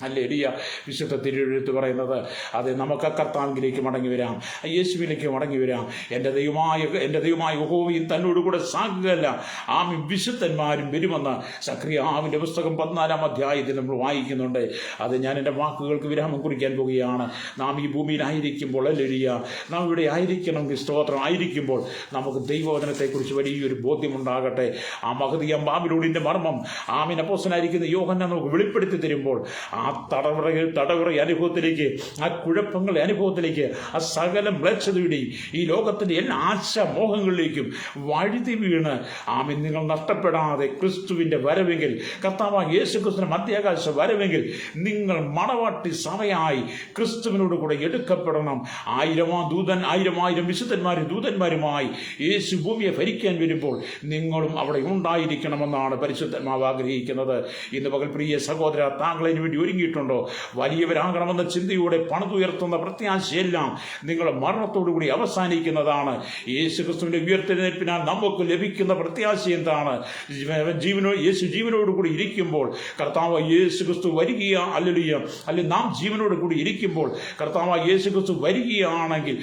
ഹല്ലേലൂയ വിശുദ്ധ തിരുവെഴുത്ത് പറയുന്നത്. അത് നമുക്ക് കർത്താവിലേക്ക് മടങ്ങി വരാം, യേശുവിലേക്ക് മടങ്ങി വരാം. എൻ്റെ ദൈവമായ യഹോവയും തന്നോടുകൂടെ സകല വിശുദ്ധന്മാരും വരുമെന്ന് സക്രിയാവിൻ്റെ പുസ്തകം 14-ാം അധ്യായത്തിൽ നമ്മൾ വായിക്കുന്നുണ്ട്. അത് ഞാൻ എൻ്റെ വാക്കുകൾക്ക് വിരാമം കുറിക്കാൻ പോവുകയാണ്. നാം ഈ ഭൂമിയിലായിരിക്കുമ്പോൾ, ഹല്ലേലൂയ, നാം ഇവിടെ ആയിരിക്കണമെങ്കിൽ, സ്തോത്രം, ആയിരിക്കുമ്പോൾ നമുക്ക് ദൈവവചനത്തെക്കുറിച്ച് വലിയൊരു ബോധ്യമുണ്ടാകട്ടെ. മഹതിയാം ബാബിലോണിൻ്റെ മർമ്മം അപ്പോസ്തലനായിരിക്കുന്ന യോഹന്നാൻ നമുക്ക് വെളിപ്പെടുത്തി തരുമ്പോൾ തടവറ അനുഭവത്തിലേക്ക്, കുഴപ്പങ്ങളുടെ അനുഭവത്തിലേക്ക്, സകല മ്ലേച്ഛതയുടെയും ഈ ലോകത്തിന്റെ എല്ലാ ആശാമോഹങ്ങളിലേക്കും വഴുതി വീണ് നിങ്ങൾ നഷ്ടപ്പെടാതെ ക്രിസ്തുവിന്റെ വരവെങ്കിൽ, കർത്താവായ യേശുക്രിസ്തുവിന്റെ മധ്യാകാശ വരവെങ്കിൽ നിങ്ങൾ മണവാട്ടി സമയമായി ക്രിസ്തുവിനോട് കൂടെ എടുക്കപ്പെടണം. 1000 ദൂതന്മാരുമായി യേശു ഭൂമിയെ ഭരിക്കാൻ വരുമ്പോൾ നിങ്ങളും അവിടെ ഉണ്ടായിരിക്കണമെന്നാണ് പരിശുദ്ധന്മാവ് ആഗ്രഹിക്കുന്നത്. ഇന്ന് പകൽ പ്രിയ സഹോദര, താങ്കളതിനു വേണ്ടി ഒരുങ്ങിയിട്ടുണ്ടോ? വലിയവരാകണമെന്ന ചിന്തയോടെ പണിതുയർത്തുന്ന പ്രത്യാശയെല്ലാം നിങ്ങളുടെ മരണത്തോടുകൂടി അവസാനിക്കുന്നതാണ്. യേശുക്രിസ്തുവിന്റെ ഉയർത്തെഴുന്നേൽപ്പിനാൽ നമുക്ക് ലഭിക്കുന്ന പ്രത്യാശ എന്താണ്? യേശു ജീവനോടുകൂടി ഇരിക്കുമ്പോൾ കർത്താവ് യേശുക്രിസ്തു വരികയാ, അല്ലെങ്കിൽ നാം ജീവനോട് കൂടി ഇരിക്കുമ്പോൾ കർത്താവ് യേശുക്രിസ്തു വരികയാണെങ്കിൽ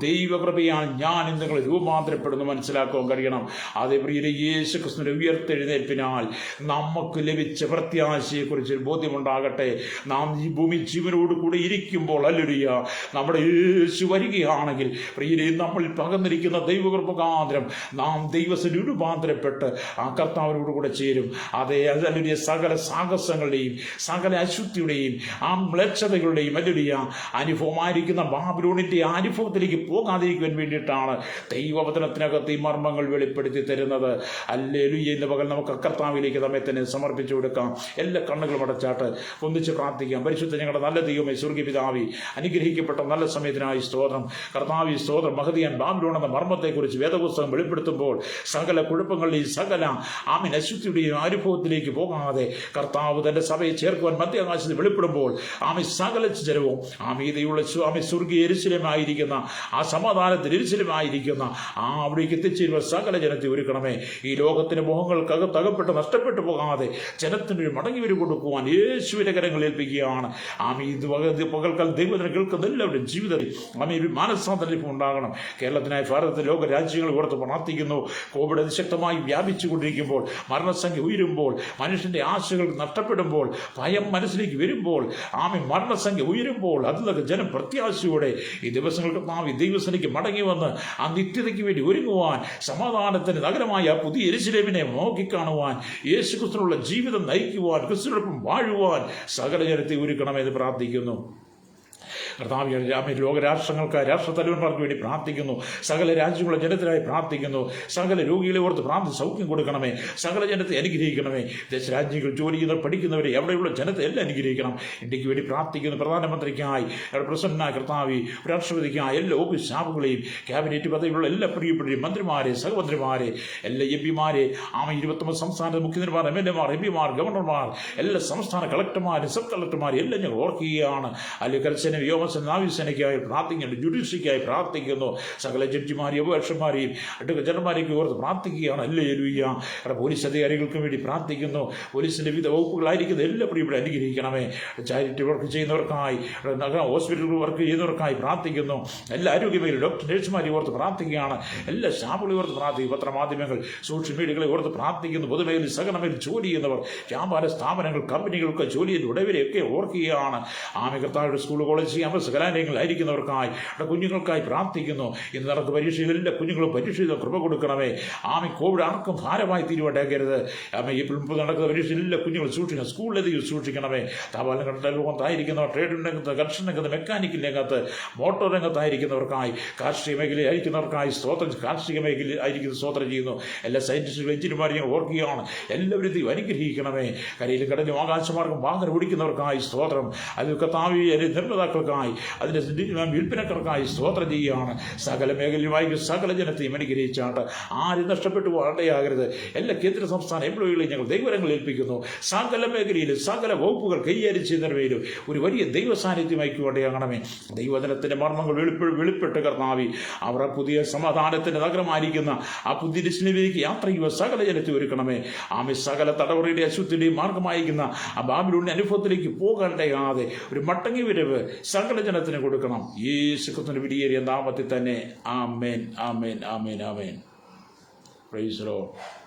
ദൈവകൃപയാൽ ഞാൻ നിങ്ങൾ രൂപാന്തരപ്പെടുന്നു മനസ്സിലാക്കാൻ കഴിയണം. അതേ പ്രിയരെ, യേശുക്രിസ്തുവിന്റെ ഉയർത്തെഴുന്നേൽപ്പിനാൽ നമുക്ക് ലഭിച്ച പ്രത്യാശയെക്കുറിച്ച് ബോധ്യമുണ്ടാകട്ടെ. നാം ഈ ഭൂമി ജീവനോട് കൂടെ ഇരിക്കുമ്പോൾ, ഹല്ലേലൂയ, നമ്മുടെ യേശു വരികയാണെങ്കിൽ പ്രിയരെ, നമ്മൾ പകർന്നിരിക്കുന്ന ദൈവകൃപകാന്തരം നാം ദൈവത്തിന് രൂപാന്തരപ്പെട്ട് കർത്താവിനോട് കൂടെ ചേരും. അതേ, ഹല്ലേലൂയ, സകല സാഹസങ്ങളുടെയും സകല അശുദ്ധിയുടെയും മ്ലേച്ഛതകളുടെയും ഹല്ലേലൂയ അനുഭവമായിരിക്കുന്ന ബാബിലോണിന്റെ അനുഭവത്തിലേക്ക് പോകാതിരിക്കുവാൻ വേണ്ടിയിട്ടാണ് ദൈവവചനത്തിനകത്ത് ഈ മർമ്മങ്ങൾ വെളിപ്പെടുത്തി തരുന്നത്. ഹല്ലേലൂയ. ഇന്ന് പകൽ നമുക്ക് കർത്താവിലേക്ക് നമ്മെ തന്നെ സമർപ്പിച്ചു കൊടുക്കാം. എല്ലാ കണ്ണുകളും അടച്ചാട്ട് ഒന്നിച്ച് പ്രാർത്ഥിക്കാം. പരിശുദ്ധ ഞങ്ങളുടെ നല്ല ദൈവമേ, സ്വർഗ്ഗീയ പിതാവേ, അനുഗ്രഹിക്കപ്പെട്ട നല്ല സമയത്തിനായി സ്തോത്രം. കർത്താവേ, സ്തോത്രം. മഹതിയാൻ ബാബിലോൺ എന്ന മർമ്മത്തെക്കുറിച്ച് വേദപുസ്തകം വെളിപ്പെടുത്തുമ്പോൾ സകല കുഴപ്പങ്ങളുടെയും സകല അശുദ്ധിയുടെയും അനുഭവത്തിലേക്ക് പോകാതെ കർത്താവ് തന്റെ സഭയെ ചേർക്കുവാൻ മധ്യാകാശത്ത് വെളിപ്പെടുമ്പോൾ സകല ജനവും മീതെയുള്ള സ്വർഗീയ യെരൂശലേമായിരിക്കുന്ന സമാധാനത്തിൽ യെരൂശലേമായിരിക്കുന്ന അവിടേക്ക് എത്തിച്ചേരുവാൻ സകല ജനത്തെ ഒരുക്കണമേ. ഈ ലോകത്തിന്റെ മോഹങ്ങൾക്കകത്ത് അകപ്പെട്ട് നഷ്ടപ്പെട്ടു പോകാതെ ജനത്തിന് മടങ്ങി വരും കൊടുക്കുവാൻ യേശുവിന്റെ കരങ്ങളിൽ ഏൽപ്പിക്കുകയാണ്. പകൽക്കാൽ ദൈവത്തിന് കേൾക്കുന്ന എല്ലാവരുടെയും ജീവിതത്തിൽ മാനസാന്തരം ഉണ്ടാകണം. കേരളത്തിനായി ഭാരതത്തിലെ ലോക രാജ്യങ്ങൾ ഓർത്ത് പ്രാർത്ഥിക്കുന്നു. കോവിഡ് അതിശക്തമായി വ്യാപിച്ചുകൊണ്ടിരിക്കുമ്പോൾ, മരണസംഖ്യ ഉയരുമ്പോൾ, മനുഷ്യന്റെ ആശകൾ നഷ്ടപ്പെടുമ്പോൾ, ഭയം മനസ്സിലേക്ക് വരുമ്പോൾ, മരണസംഖ്യ ഉയരുമ്പോൾ, അതിലൊക്കെ ജനം പ്രത്യാശയോടെ ഈ ദിവസങ്ങൾക്ക് ദൈവസേനയ്ക്ക് മടങ്ങി വന്ന് ആ നിത്യതയ്ക്ക് വേണ്ടി ഒരുങ്ങുവാൻ, സമാധാനത്തിന് നഗരമായ പുതിയ യെരൂശലേമിനെ നോക്കിക്കാണുവാൻ, യേശുക്രിസ്തുവിനുള്ള ജീവിതം നയിക്കുവാൻ, ക്രിസ്തുവിനോടൊപ്പം വാഴുവാൻ സകല ജനത്തെ ഒരുക്കണമെന്ന് പ്രാർത്ഥിക്കുന്നു. കർത്താവ് ലോകരാഷ്ട്രങ്ങൾക്ക്, രാഷ്ട്രത്തലവന്മാർക്ക് വേണ്ടി പ്രാർത്ഥിക്കുന്നു. സകല രാജ്യങ്ങളുടെ ജനത്തിനായി പ്രാർത്ഥിക്കുന്നു. സകല രോഗികളെ ഓർത്ത് പ്രാർത്ഥിച്ച് സൗഖ്യം കൊടുക്കണമേ. സകല ജനത്തെ അനുഗ്രഹിക്കണമേ. ദേശരാജ്യങ്ങൾ ജോലി ചെയ്യുന്നവർ, പഠിക്കുന്നവരെ, അവിടെയുള്ള ജനത്തെ എല്ലാം അനുഗ്രഹിക്കണം. ഇന്ത്യക്ക് വേണ്ടി പ്രാർത്ഥിക്കുന്നു. പ്രധാനമന്ത്രിക്കായി, പ്രസിഡന്റായ കർത്താവ്, രാഷ്ട്രപതിക്കായി, എല്ലാ ഓഫീസ് സ്റ്റാഫുകളെയും, ക്യാബിനറ്റ് പദവിയുള്ള എല്ലാ പ്രിയപ്പെട്ടവരെയും, മന്ത്രിമാരെ, സഹമന്ത്രിമാരെ, എല്ലാ എംപിമാരെ, 29 സംസ്ഥാന മുഖ്യമന്ത്രിമാർ, MLA-മാർ, MP-മാർ, ഗവർണർമാർ, എല്ലാ സംസ്ഥാന കളക്ടർമാരും സബ് കളക്ടർമാരും എല്ലാം ഞങ്ങൾ ഓർക്കുകയാണ്. അല്ലെങ്കിൽ കൽസേന വ്യോമ നാവിസേനയ്ക്കായി പ്രാർത്ഥിക്കുന്നുണ്ട്, ജുഡീഷ്യറിക്കായി പ്രാർത്ഥിക്കുന്നു, സകല ജഡ്ജിമാരെയും അപേക്ഷന്മാരെയും അഡ്വക്കറ്റർമാരെയൊക്കെ ഓർത്ത് പ്രാർത്ഥിക്കുകയാണ്. ഹല്ലേലൂയ. പോലീസ് അധികാരികൾക്കും വേണ്ടി പ്രാർത്ഥിക്കുന്നു. പോലീസിൻ്റെ വിവിധ വകുപ്പുകളായിരിക്കുന്ന എല്ലാ പ്രിയപ്പെട്ട അനുഗ്രഹിക്കണമേ. ചാരിറ്റി വർക്ക് ചെയ്യുന്നവർക്കായി, ഹോസ്പിറ്റലുകൾ വർക്ക് ചെയ്യുന്നവർക്കായി പ്രാർത്ഥിക്കുന്നു. എല്ലാ ആരോഗ്യമേഖല ഡോക്ടർ നഴ്സുമാരെ ഓർത്ത് പ്രാർത്ഥിക്കുകയാണ്. എല്ലാ സ്റ്റാഫുകളെ ഓർത്ത് പ്രാർത്ഥിക്കും. പത്രമാധ്യമങ്ങൾ, സോഷ്യൽ മീഡിയകളെ ഓർത്ത് പ്രാർത്ഥിക്കുന്നു. പൊതുമേഖലയിൽ സകലമേഖലയിൽ ജോലി ചെയ്യുന്നവർ, വ്യാപാര സ്ഥാപനങ്ങൾ, കമ്പനികൾക്ക് ജോലി ചെയ്യുന്ന ഉടവരെയൊക്കെ ഓർക്കുകയാണ്. കർത്താവിൻ്റെ സ്കൂൾ, കോളേജ്, ക്യാമ്പസ്, കലാലയങ്ങളിലായിരിക്കുന്നവർക്കായി, കുഞ്ഞുങ്ങൾക്കായി പ്രാർത്ഥിക്കുന്നു. ഇന്ന് നടക്കുന്ന പരീക്ഷയിൽ എല്ലാ കുഞ്ഞുങ്ങളും പരീക്ഷ ചെയ്ത കൃപ കൊടുക്കണമേ. കോവിഡ് ആർക്കും ഭാരമായി തീരുമാനമാക്കരുത്. ഇപ്പോൾ നടക്കുന്ന പരീക്ഷയിൽ എല്ലാ കുഞ്ഞുങ്ങളും സൂക്ഷിക്കണം. സ്കൂളിലേക്ക് സൂക്ഷിക്കണമേ. തപാൽ രംഗത്തായിരിക്കുന്നവർ, ട്രേഡ് രംഗത്ത്, കർഷക രംഗത്ത്, മെക്കാനിക്കൽ രംഗത്ത്, മോട്ടോർ രംഗത്തായിരിക്കുന്നവർക്കായി, കാർഷിക മേഖലയിൽ ആയിരിക്കുന്നവർക്കായി സ്തോത്രം, കാർഷിക മേഖലയിൽ ആയിരിക്കുന്ന സ്തോത്രം ചെയ്യുന്നു. എല്ലാ സയൻറ്റിസ്റ്റുകളും എഞ്ചിനീയർമാരെയും ഓർക്കുകയാണ്. എല്ലാവരും അനുഗ്രഹിക്കണമേ. കരയിലും കടലും ആകാശമാർഗം വാഹനം ഓടിക്കുന്നവർക്കായി സ്തോത്രം. അതിൽ കർത്താവിന്റെ നിർമ്മാതാക്കൾക്കായി, അതിൻ്റെ വിൽപ്പനക്കാർക്കായി സ്തോത്രം ചെയ്യുകയാണ്. സകല മേഖലയുമായി സകല ജനത്തെയും അനുഗ്രഹിച്ചാണ്ട് ആരും നഷ്ടപ്പെട്ടു പോകേണ്ടയാകരുത്. എല്ലാ കേന്ദ്ര സംസ്ഥാന എംപ്ലോയികളെയും ഞങ്ങൾ ദൈവരങ്ങൾ ഏൽപ്പിക്കുന്നു. സകല മേഖലയിലും സകല വകുപ്പുകൾ കൈകാര്യം ചെയ്യുന്നവരും ഒരു വലിയ ദൈവ സാന്നിധ്യം അയക്കുവേണ്ടയാകണമേ. ദൈവജനത്തിൻ്റെ മർമ്മങ്ങൾ വെളിപ്പെട്ട് കർത്താവി അവർ പുതിയ സമാധാനത്തിൻ്റെ നഗരമായിരിക്കുന്ന ആ പുതിയ ഡിസ്നിലേക്ക് യാത്ര ചെയ്യുക സകല ജനത്തെ ഒരുക്കണമേ. സകല തടവറയുടെ അശുദ്ധിയുടെയും മാർഗമായിരിക്കുന്ന ആ ബാബിലോണിന്റെ അനുഭവത്തിലേക്ക് പോകേണ്ടയാതെ ഒരു മടങ്ങി വരവ് സകല ജനത്തിന് കൊടുക്കണം. യേശു ക്രിസ്തുവിന്റെ വിലയേറിയ നാമത്തിൽ തന്നെ. Amen, amen, amen, amen. Praise the Lord.